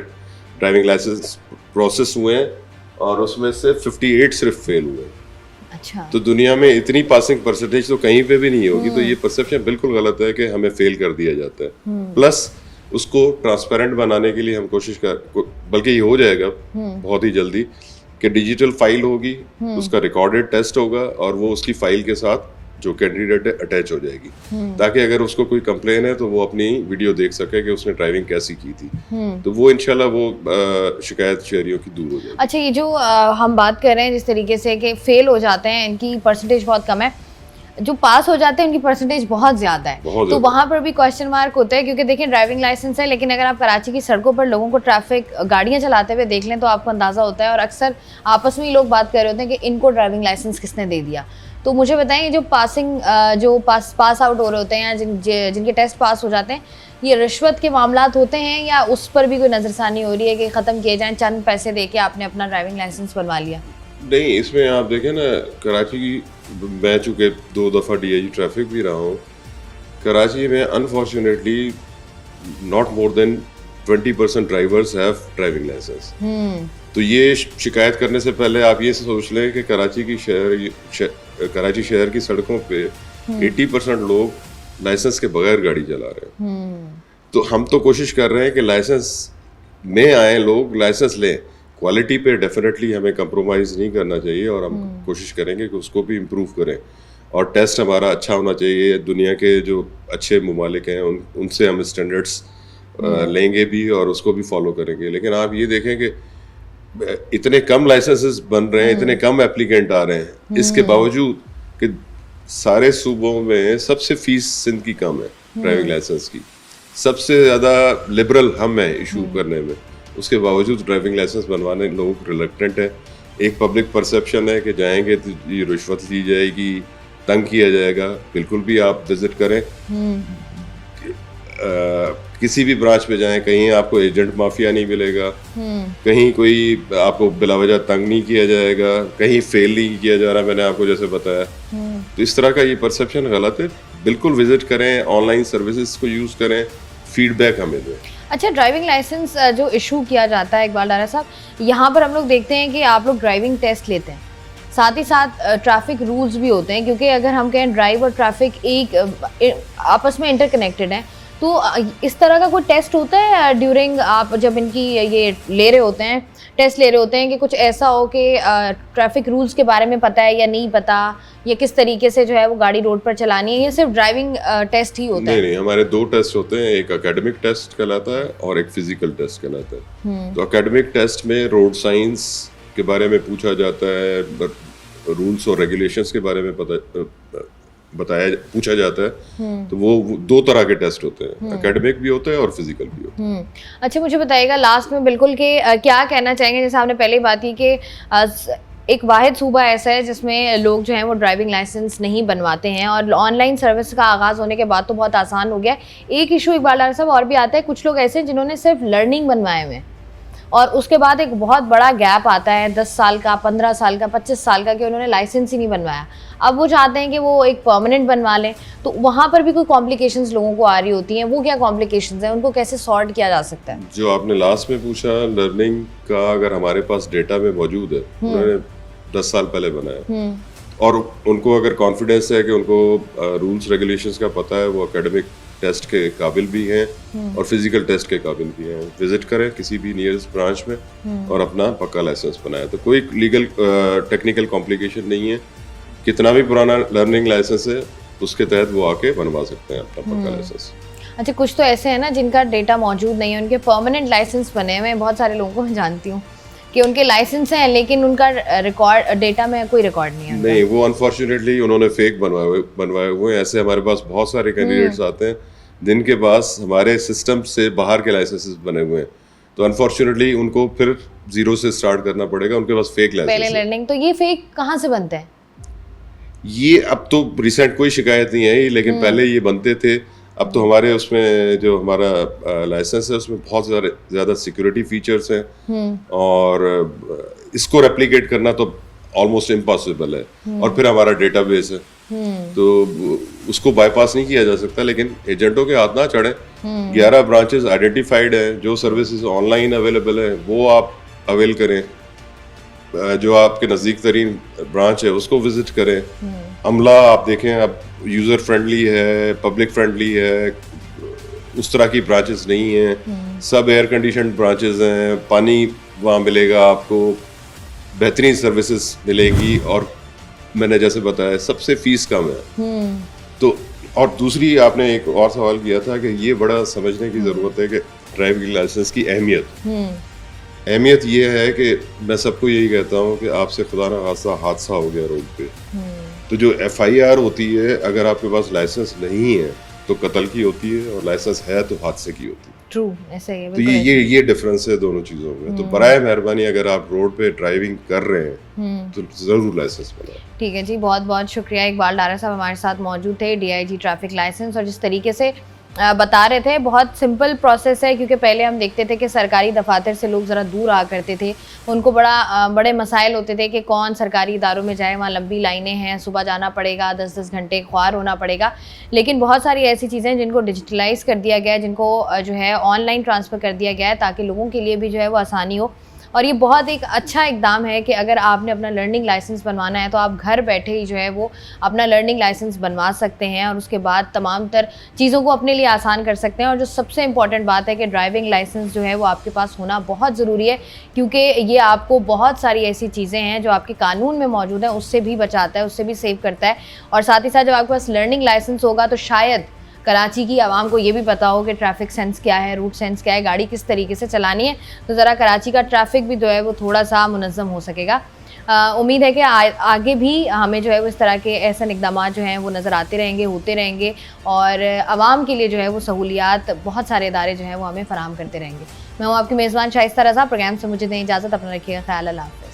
ड्राइविंग लाइसेंस प्रोसेस हुए हैं और उसमें से 58 सिर्फ फेल हुए हैं। अच्छा। तो दुनिया में इतनी पासिंग परसेंटेज तो कहीं पे भी नहीं होगी। तो ये परसेप्शन बिल्कुल गलत है कि हमें फेल कर दिया जाता है। प्लस उसको ट्रांसपेरेंट बनाने के लिए हम कोशिश बल्कि ये हो जाएगा बहुत ही जल्दी कि डिजिटल फाइल होगी, उसका रिकॉर्डेड टेस्ट होगा और वो उसकी फाइल के साथ जो कैंडिडेट है अटैच हो जाएगी, ताकि अगर उसको कोई कंप्लेन है तो वो अपनी वीडियो देख सके कि उसने ड्राइविंग कैसी की थी। तो वो इंशाल्लाह वो शिकायत शहरियों की दूर हो जाएगी। अच्छा, ये जो हम बात कर रहे हैं जिस तरीके से कि फेल हो जाते हैं, इनकी परसेंटेज बहुत कम है, जो पास हो जाते हैं उनकी परसेंटेज बहुत ज़्यादा है। तो वहाँ पर भी क्वेश्चन मार्क होता है क्योंकि देखिए ड्राइविंग लाइसेंस है, लेकिन अगर आप कराची की सड़कों पर लोगों को ट्रैफिक गाड़ियाँ चलाते हुए देख लें तो आपको अंदाज़ा होता है, और अक्सर आपस में ही लोग बात कर रहे होते हैं कि इनको ड्राइविंग लाइसेंस किसने दे दिया। तो मुझे बताएं, जो पास आउट हो रहे होते हैं या जिनके टेस्ट पास हो जाते हैं, ये रिश्वत के मामलात होते हैं या उस पर भी कोई नज़रसानी हो रही है कि ख़त्म किए जाएँ, चंद पैसे दे के आपने अपना ड्राइविंग लाइसेंस बनवा लिया? नहीं, इसमें आप देखें ना, कराची की मैं चूँकि 2 दफ़ा DIG ट्रैफिक भी रहा हूँ, कराची में unfortunately not more than 20% drivers have driving licence. तो ये शिकायत करने से पहले आप ये सोच लें कि कराची शहर की सड़कों पे 80% लोग लाइसेंस के बगैर गाड़ी चला रहे हैं। तो हम तो कोशिश कर रहे हैं कि लाइसेंस में आए लोग, लाइसेंस लें। क्वालिटी पे डेफिनेटली हमें कंप्रोमाइज़ नहीं करना चाहिए और हम कोशिश करेंगे कि उसको भी इम्प्रूव करें, और टेस्ट हमारा अच्छा होना चाहिए। दुनिया के जो अच्छे ममालिक हैं उनसे हम स्टैंडर्ड्स लेंगे भी और उसको भी फॉलो करेंगे। लेकिन आप ये देखें कि इतने कम लाइसेंसेस बन रहे हैं, इतने कम एप्लीकेंट आ रहे हैं, इसके बावजूद कि सारे सूबों में सबसे फीस सिंध की कम है ड्राइविंग लाइसेंस की, सबसे ज़्यादा लिबरल हम हैं इशू करने में, उसके बावजूद ड्राइविंग लाइसेंस बनवाने लोग रिलक्टेंट हैं। एक पब्लिक परसेप्शन है कि जाएंगे तो ये रिश्वत ली जाएगी, तंग किया जाएगा। बिल्कुल भी आप विजिट करें, किसी भी ब्रांच पे जाएं, कहीं आपको एजेंट माफिया नहीं मिलेगा, कहीं कोई आपको बिलावजह तंग नहीं किया जाएगा, कहीं फेल नहीं किया जा रहा, मैंने आपको जैसे बताया। तो इस तरह का ये परसेप्शन गलत है। बिल्कुल विजिट करें, ऑनलाइन सर्विसेज को यूज़ करें, फीडबैक हमें दें। अच्छा, ड्राइविंग लाइसेंस जो इशू किया जाता है इकबाल डारा साहब, यहाँ पर हम लोग देखते हैं कि आप लोग ड्राइविंग टेस्ट लेते हैं, साथ ही साथ ट्रैफिक रूल्स भी होते हैं, क्योंकि अगर हम कहें ड्राइव और ट्रैफिक एक आपस में इंटरकनेक्टेड हैं। तो इस तरह का कोई टेस्ट होता है ड्यूरिंग आप जब इनकी ये ले रहे होते हैं, टेस्ट ले रहे होते हैं, कि कुछ ऐसा हो कि ट्रैफिक रूल्स के बारे में पता है या नहीं पता, या किस तरीके से जो है वो गाड़ी रोड पर चलानी है, या सिर्फ ड्राइविंग टेस्ट ही होता है? नहीं, हमारे 2 टेस्ट होते हैं, एक एकेडमिक टेस्ट कहलाता है और एक फिजिकल टेस्ट कहलाता है। तो एकेडमिक टेस्ट में रोड साइंस के बारे में पूछा जाता है, रूल्स और रेगुलेशंस के बारे में पूछा जाता है। तो वो 2 तरह के टेस्ट होते हैं, एकेडमिक भी होता है और फिजिकल भी होता है। अच्छा, मुझे बताइएगा लास्ट में बिल्कुल कि क्या कहना चाहेंगे, जैसे आपने पहले बात की कि एक वाहिद सूबा ऐसा है जिसमें लोग जो हैं वो ड्राइविंग लाइसेंस नहीं बनवाते हैं, और ऑनलाइन सर्विस का आगाज़ होने के बाद तो बहुत आसान हो गया। एक इशू इकबाल डारा साहब और भी आता है, कुछ लोग ऐसे जिन्होंने सिर्फ लर्निंग बनवाए हुए हैं, और उसके बाद एक बहुत बड़ा गैप आता है 10 साल का, 15 साल का, 25 साल का, कि उन्होंने लाइसेंस ही नहीं बनवाया। अब वो चाहते हैं कि वो एक परमानेंट बनवा लें, तो वहाँ पर भी कोई कॉम्प्लिकेशंस लोगों को आ रही होती हैं। वो क्या कॉम्प्लिकेशंस हैं, उनको कैसे सॉर्ट किया जा सकता है? जो आपने लास्ट में पूछा, लर्निंग का अगर हमारे पास डेटा में मौजूद है, उन्होंने 10 साल पहले बनाया और उनको अगर कॉन्फिडेंस है कि उनको रूल्स रेगुलेशंस का पता है, वो एकेडमिक टेस्ट के काबिल भी हैं और फिजिकल टेस्ट के काबिल भी हैं, विजिट करें किसी भी नियरेस्ट ब्रांच में और अपना पक्का लाइसेंस बनाए। तो कोई लीगल टेक्निकल कॉम्प्लिकेशन नहीं है। कितना भी पुराना लर्निंग लाइसेंस है उसके तहत वो आके बनवा सकते हैं अपना पक्का लाइसेंस। अच्छा, कुछ तो ऐसे हैं ना जिनका डेटा मौजूद नहीं है, उनके परमानेंट लाइसेंस बने हुए हैं। बहुत सारे लोगों को मैं जानती हूँ कि उनके लाइसेंस हैं लेकिन उनका रिकॉर्ड, डेटा में कोई रिकॉर्ड नहीं है। नहीं, वो अनफॉर्चुनेटली उन्होंने फेक बनवाए हुए हैं। ऐसे हमारे पास बहुत सारे कैंडिडेट्स आते हैं जिनके पास हमारे सिस्टम से बाहर के लाइसेंसेस बने हुए हैं, तो अनफॉर्चुनेटली उनको फिर जीरो से स्टार्ट करना पड़ेगा। उनके पास फेक लाइसेंस पहले लर्निंग। तो ये फेक कहाँ से बनते हैं? ये अब तो रिसेंट कोई शिकायत नहीं है, लेकिन पहले ये बनते थे। अब तो हमारे उसमें जो हमारा लाइसेंस है उसमें बहुत ज़्यादा सिक्योरिटी फीचर्स हैं और इसको रेप्लिकेट करना तो ऑलमोस्ट इम्पॉसिबल है। और फिर हमारा डेटाबेस है तो उसको बाईपास नहीं किया जा सकता। लेकिन एजेंटों के हाथ ना चढ़े। 11 ब्रांचेस आइडेंटिफाइड हैं, जो सर्विसेज ऑनलाइन अवेलेबल है वो आप अवेल करें, जो आपके नज़दीक तरीन ब्रांच है उसको विजिट करें। अमला आप देखें, अब यूज़र फ्रेंडली है, पब्लिक फ्रेंडली है, उस तरह की ब्रांचेस नहीं हैं। सब एयर कंडीशन ब्रांचेस हैं, पानी वहाँ मिलेगा आपको, बेहतरीन सर्विसेज मिलेंगी और मैंने जैसे बताया सबसे फीस कम है। तो और दूसरी आपने एक और सवाल किया था कि ये बड़ा समझने की ज़रूरत है कि ड्राइविंग लाइसेंस की अहमियत ये है कि मैं सबको यही कहता हूँ कि आपसे खुदा ना खास्ता हादसा हो गया रोड पे, तो जो FIR होती है, अगर आपके पास लाइसेंस नहीं है तो कत्ल की होती है और लाइसेंस है तो हादसे की होती है। ट्रू, ऐसा ही है। तो ये डिफरेंस है दोनों चीज़ों में। तो बराए मेहरबानी अगर आप रोड पे ड्राइविंग कर रहे हैं तो ज़रूर लाइसेंस बनाएं। ठीक है जी, बहुत बहुत शुक्रिया। इकबाल डारा साहब हमारे साथ मौजूद थे, DIG ट्रैफिक लाइसेंस। और जिस तरीके से बता रहे थे, बहुत सिंपल प्रोसेस है, क्योंकि पहले हम देखते थे कि सरकारी दफातर से लोग ज़रा दूर आ करते थे, उनको बड़े मसाइल होते थे कि कौन सरकारी इदारों में जाए, वहाँ लंबी लाइनें हैं, सुबह जाना पड़ेगा, 10-10 घंटे ख्वार होना पड़ेगा। लेकिन बहुत सारी ऐसी चीज़ें जिनको डिजिटलाइज कर दिया गया है, जिनको जो है ऑनलाइन ट्रांसफ़र कर दिया गया है, ताकि लोगों के लिए भी जो है वो आसानी हो। और ये बहुत एक अच्छा इकदाम है कि अगर आपने अपना लर्निंग लाइसेंस बनवाना है तो आप घर बैठे ही जो है वो अपना लर्निंग लाइसेंस बनवा सकते हैं और उसके बाद तमाम तर चीज़ों को अपने लिए आसान कर सकते हैं। और जो सबसे इम्पॉर्टेंट बात है कि ड्राइविंग लाइसेंस जो है वो आपके पास होना बहुत ज़रूरी है, क्योंकि ये आपको बहुत सारी ऐसी चीज़ें हैं जो आपके कानून में मौजूद हैं उससे भी बचाता है, उससे भी सेव करता है। और साथ ही साथ जब आपके पास लर्निंग लाइसेंस होगा तो शायद कराची की आवाम को ये भी पता हो कि ट्रैफिक सेंस क्या है, रूट सेंस क्या है, गाड़ी किस तरीके से चलानी है, तो ज़रा कराची का ट्रैफिक भी जो है वो थोड़ा सा मुनज़्ज़म हो सकेगा। उम्मीद है कि आगे भी हमें जो है वो इस तरह के ऐसे इक़दाम जो हैं वो नज़र आते रहेंगे, होते रहेंगे और आवाम के लिए जो है वो सहूलियात बहुत सारे इदारे जो हैं वो हमें फ़राहम करते रहेंगे। मैं हूँ आपकी मेज़बान शाइस्ता रज़ा। प्रोग्राम से मुझे दें इजाज़त, अपना रखिएगा ख्याल। अल्लाह हाफ़िज़।